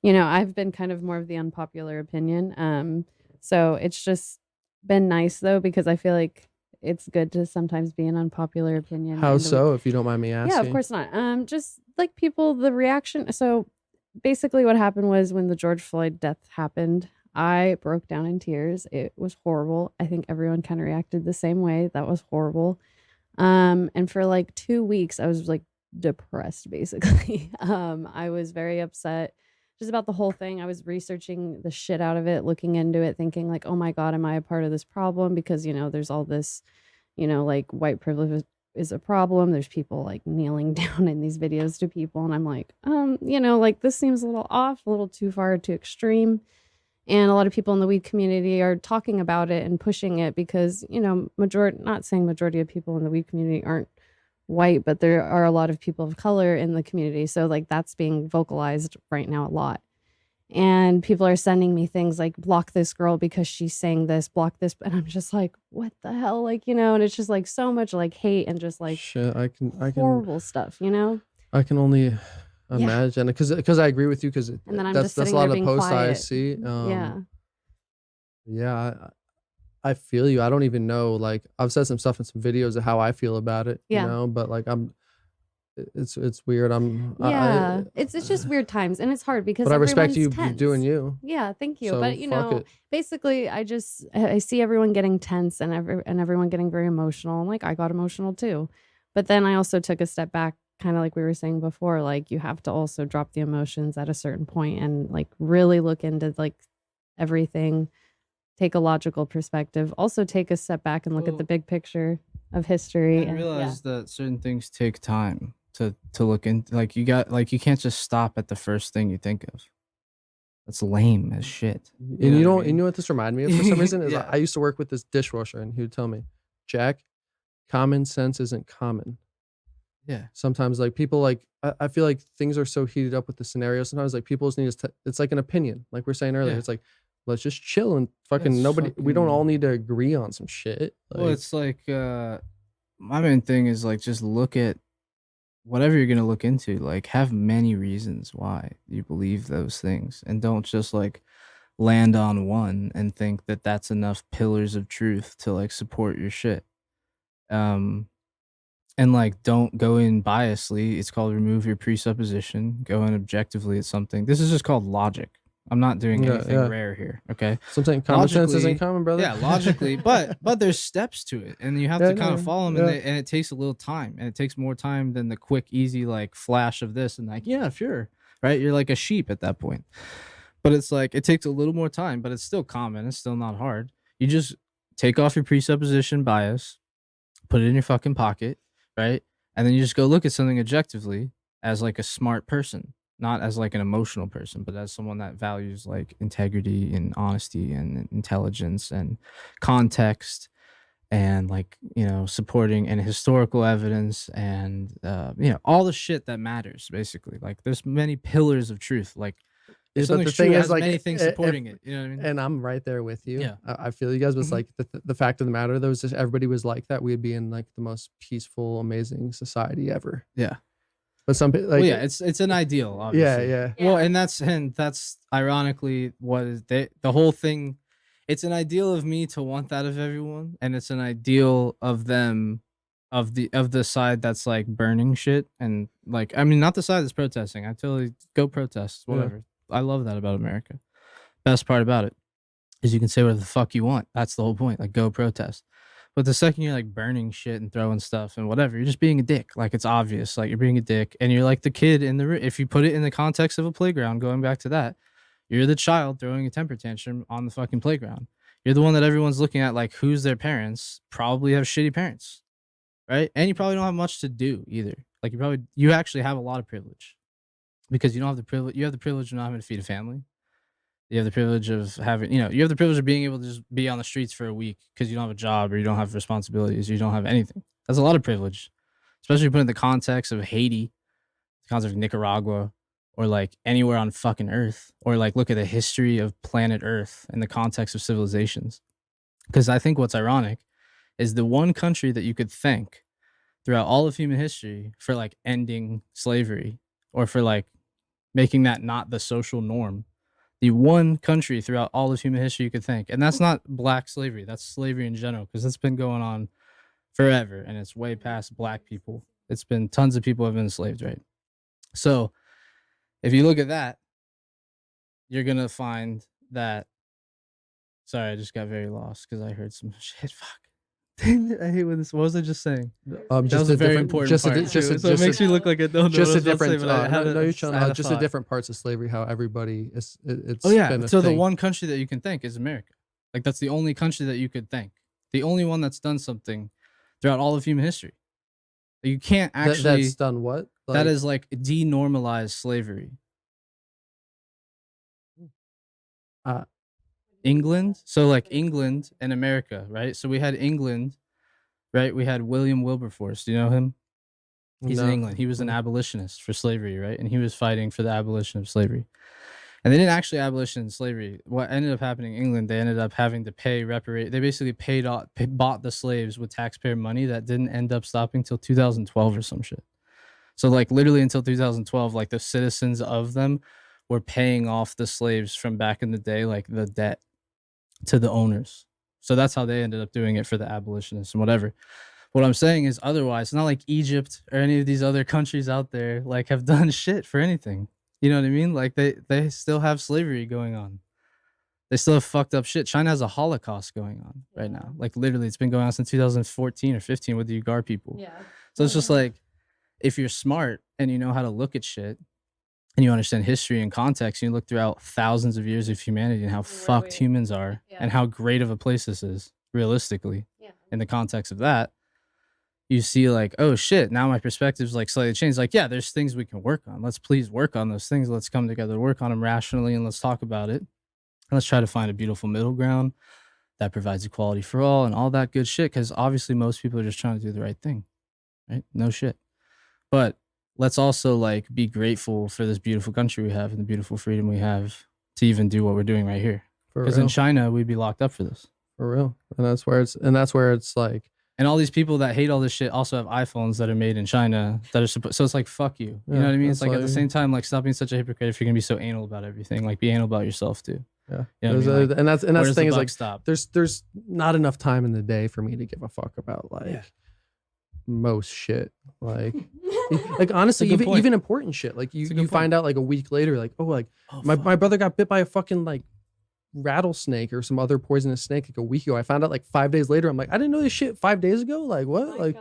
you know, I've been kind of more of the unpopular opinion. So it's just been nice though, because I feel like it's good to sometimes be an unpopular opinion. How so, if you don't mind me asking? Yeah, of course not. Just like people, the reaction. So basically what happened was when the George Floyd death happened, I broke down in tears. It was horrible. I think everyone kind of reacted the same way. That was horrible. And for like 2 weeks, I was like depressed, basically. I was very upset just about the whole thing. I was researching the shit out of it, looking into it, thinking like, oh my God, am I a part of this problem? Because, you know, there's all this, you know, like white privilege is a problem. There's people like kneeling down in these videos to people. And I'm like, you know, like this seems a little off, a little too far, too extreme. And a lot of people in the weed community are talking about it and pushing it because, you know, not saying majority of people in the weed community aren't white, but there are a lot of people of color in the community. So like that's being vocalized right now a lot. And people are sending me things like, block this girl because she's saying this, block this. And I'm just like, what the hell? Like, you know, and it's just like so much like hate and just like shit, I can horrible stuff, you know? I can only imagine, because I agree with you, because that's a lot of the posts I see. I feel you. I don't even know, like I've said some stuff in some videos of how I feel about it, you know, but like it's weird. It's just weird times, and it's hard because but I respect you tense. doing you. Yeah, thank you. So, but you know, basically I see everyone getting tense and everyone getting very emotional, and like I got emotional too. But then I also took a step back, kind of like we were saying before, like you have to also drop the emotions at a certain point and like really look into like everything, take a logical perspective, also take a step back and look at the big picture of history and realize that certain things take time to look into. Like you can't just stop at the first thing you think of. That's lame as shit. And you know what this reminded me of for some reason is I used to work with this dishwasher, and he would tell me, Jack, common sense isn't common. Yeah. Sometimes like people like I feel like things are so heated up with the scenario. Sometimes like people just need to it's like an opinion, like we're saying earlier. It's like, let's just chill and we don't all need to agree on some shit. Like, well, it's like my main thing is like just look at whatever you're gonna look into, like have many reasons why you believe those things, and don't just like land on one and think that that's enough pillars of truth to like support your shit. And like don't go in biasly. It's called remove your presupposition. Go in objectively at something. This is just called logic. I'm not doing anything rare here. Okay. Sometimes common sense isn't common, brother. Yeah, logically, but there's steps to it, and you have to kind of follow them, and it takes a little time, and it takes more time than the quick, easy like flash of this, and like sure, right? You're like a sheep at that point, but it's like it takes a little more time, but it's still common. It's still not hard. You just take off your presupposition bias, put it in your fucking pocket, right? And then you just go look at something objectively as like a smart person. Not as like an emotional person, but as someone that values like integrity and honesty and intelligence and context and like, you know, supporting and historical evidence and, you know, all the shit that matters basically. Like there's many pillars of truth. Like if something's true, it has many things supporting it. You know what I mean? And I'm right there with you. Yeah. I feel you guys was like the fact of the matter, though, is just everybody was like that, we'd be in like the most peaceful, amazing society ever. Yeah. But some people like it's an ideal, obviously. Yeah. Well, and that's ironically what is the whole thing. It's an ideal of me to want that of everyone, and it's an ideal of them of the side that's like burning shit and like I mean not the side that's protesting. I totally go protest, whatever. Yeah. I love that about America. Best part about it is you can say whatever the fuck you want. That's the whole point. Like go protest. But the second you're like burning shit and throwing stuff and whatever, you're just being a dick. Like it's obvious. Like you're being a dick, and you're like the kid in the. If you put it in the context of a playground, going back to that, you're the child throwing a temper tantrum on the fucking playground. You're the one that everyone's looking at like who's their parents. Probably have shitty parents, right? And you probably don't have much to do either. Like you actually have a lot of privilege, because you don't have the privilege. You have the privilege of not having to feed a family. You have the privilege of having, you have the privilege of being able to just be on the streets for a week because you don't have a job or you don't have responsibilities or you don't have anything. That's a lot of privilege, especially put in the context of Haiti, the context of Nicaragua, or like anywhere on fucking Earth, or like look at the history of planet Earth in the context of civilizations. Because I think what's ironic is the one country that you could think throughout all of human history for like ending slavery or for like making that not the social norm. The one country throughout all of human history you could think. And that's not black slavery. That's slavery in general because it's been going on forever and it's way past black people. It's been tons of people have been enslaved, right? So if you look at that, you're going to find that. Sorry, I just got very lost because I heard some shit. Fuck. I hate when this. What was I just saying? That was a very important part. So it makes me look like I don't know. Just what I a was about to say, different. but I had No, you're trying. I had a Just the thought. different parts of slavery. How everybody is. It's. Oh yeah. been a So the thing. one country that you can think is America. Like that's the only country that you could think. The only one that's done something throughout all of human history. You can't actually. That's done what? That is like denormalized slavery. England. So like England and America, right? So we had England, right? We had William Wilberforce. Do you know him? He's in No. England. He was an abolitionist for slavery, right? And he was fighting for the abolition of slavery. And they didn't actually abolition slavery. What ended up happening in England, they ended up having to pay They basically bought the slaves with taxpayer money that didn't end up stopping till 2012 or some shit. So like literally until 2012, like the citizens of them were paying off the slaves from back in the day, like the debt to the owners. So that's how they ended up doing it for the abolitionists and whatever. What I'm saying is otherwise, it's not like Egypt or any of these other countries out there like have done shit for anything. You know what I mean? Like they still have slavery going on. They still have fucked up shit. China has a Holocaust going on right now. Like literally it's been going on since 2014 or 15 with the Uyghur people. Yeah. So it's just like, if you're smart and you know how to look at shit and you understand history and context, you look throughout thousands of years of humanity and how fucked humans are and how great of a place this is, realistically, in the context of that, you see like, oh shit, now my perspective's like slightly changed. Like, yeah, there's things we can work on. Let's please work on those things. Let's come together, work on them rationally, and let's talk about it. And let's try to find a beautiful middle ground that provides equality for all and all that good shit. Because obviously most people are just trying to do the right thing, right? No shit. But let's also like be grateful for this beautiful country we have and the beautiful freedom we have to even do what we're doing right here. Because in China, we'd be locked up for this. For real. And that's where it's like. And all these people that hate all this shit also have iPhones that are made in China that are supposed. So it's like, fuck you. You know what I mean? It's like at the same time, like stop being such a hypocrite if you're gonna be so anal about everything. Like be anal about yourself too. Yeah. You know what I mean? Like, and that's the thing is like stop? there's not enough time in the day for me to give a fuck about like most shit. Like honestly, even important shit. Like you find out like a week later, like, oh, like my brother got bit by a fucking like rattlesnake or some other poisonous snake like a week ago. I found out like 5 days later. I'm like, I didn't know this shit 5 days ago. Like what? Like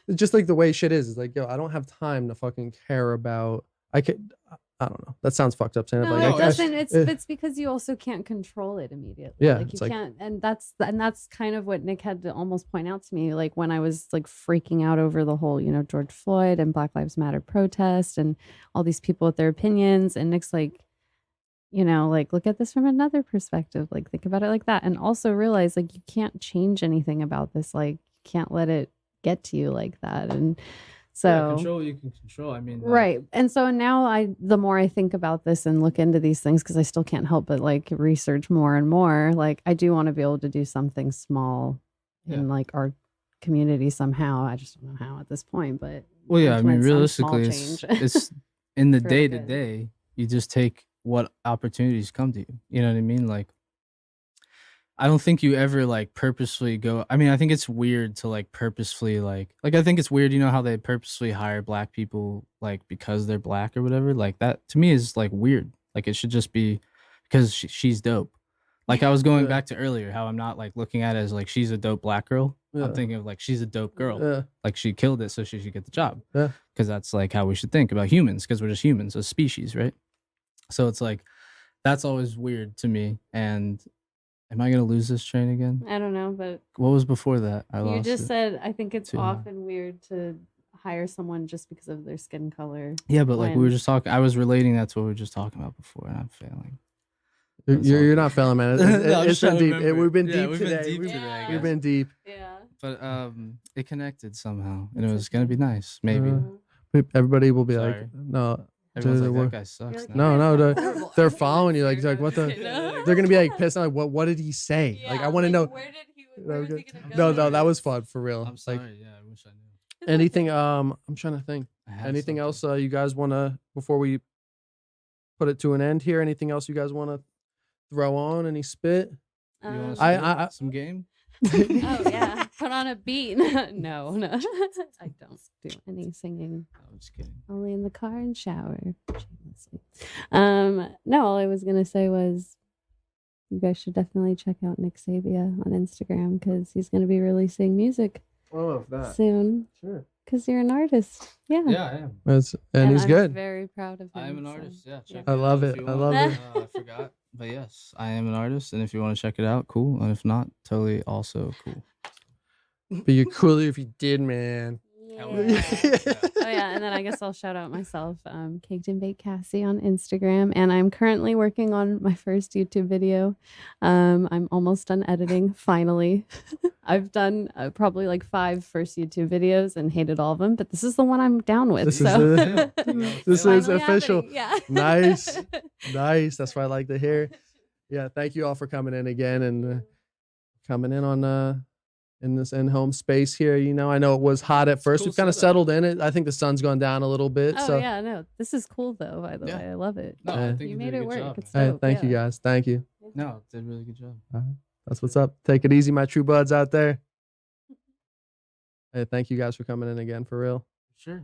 it's just like the way shit is like, yo, I don't have time to fucking care about. I don't know. That sounds fucked up saying it. No, Like, it doesn't. It's because you also can't control it immediately. Yeah, like you can't, and that's kind of what Nick had to almost point out to me. Like when I was like freaking out over the whole, George Floyd and Black Lives Matter protest and all these people with their opinions, and Nick's like, like look at this from another perspective. Like think about it like that, and also realize like you can't change anything about this. Like you can't let it get to you like that, and. So control you can control. I mean, right. And so now the more I think about this and look into these things, because I still can't help but like research more and more, like I do want to be able to do something small in like our community somehow. I just don't know how at this point, but well, yeah, I mean, realistically, change. it's in the Really day to good. day, you just take what opportunities come to you. You know what I mean? Like, I don't think you ever like purposefully go. I mean, I think it's weird to like purposefully like I think it's weird, how they purposely hire black people like because they're black or whatever. Like that to me is like weird. Like it should just be because she's dope. Like I was going back to earlier, how I'm not like looking at it as like she's a dope black girl. I'm thinking of like she's a dope girl. Like she killed it, so she should get the job. Because that's like how we should think about humans, because we're just humans, a species, right? So it's like that's always weird to me. And am I gonna lose this train again? I don't know, but What was before that? you just said I think it's Too. often weird to hire someone just because of their skin color. Yeah, but like we were when- just talking. I was relating that to what we were just talking about before, and I'm failing. you're not failing, man. No, I'm It's been trying to deep. remember. We've been Yeah, deep we've been today. deep We've- today, I We've guess. been deep. Yeah. But it connected somehow, and it was gonna be nice. Maybe Everybody will be Sorry. like, no. everyone's dude, like that guy sucks. You're like, now. No, they're following you. Like what the? They're gonna be like pissed. Like what did he say? Like I want to know. Where did he? No, that was fun for real. I'm sorry. Like, Yeah, I wish I knew. Anything? I'm trying to think. I have Anything something. else you guys want to, before we put it to an end here? Anything else you guys want to throw on? Any spit? You want to I- some game? Oh yeah, put on a beat. No, I don't do any singing. I'm just kidding. Only in the car and shower. Shamelessly. No, all I was gonna say was you guys should definitely check out Nick Sabia on Instagram because he's gonna be releasing music Oh, that. soon. Sure. Because you're an artist. Yeah. Yeah, I am. And he's I'm good. very proud of him. I am an so, artist. Yeah, check I it love out if it. you I want. love it. I forgot, but yes, I am an artist, and if you want to check it out, cool. And if not, totally also cool. But you're cooler if you did, man. Yeah. Yeah. Oh yeah, and then I guess I'll shout out myself, Caked and Baked Cassie on Instagram, and I'm currently working on my first YouTube video. I'm almost done editing. Finally, I've done probably like 5 first YouTube videos and hated all of them, but this is the one I'm down with. This so is this is Finally official. happening, Yeah. Nice. Nice. That's what I like to hear. Yeah. Thank you all for coming in again and coming in on in this in-home space here. You know, I know it was hot at first. Cool We've kind of setup. settled in it. I think the sun's gone down a little bit. Oh so yeah, no, this is cool though. By the Yeah. way, I love it. No, Yeah. I think You you made did a it good work. job. It's hey, dope, thank you yeah. guys. Thank you. No, did a really good job. That's what's up. Take it easy, my true buds out there. Hey, thank you guys for coming in again, for real. Sure.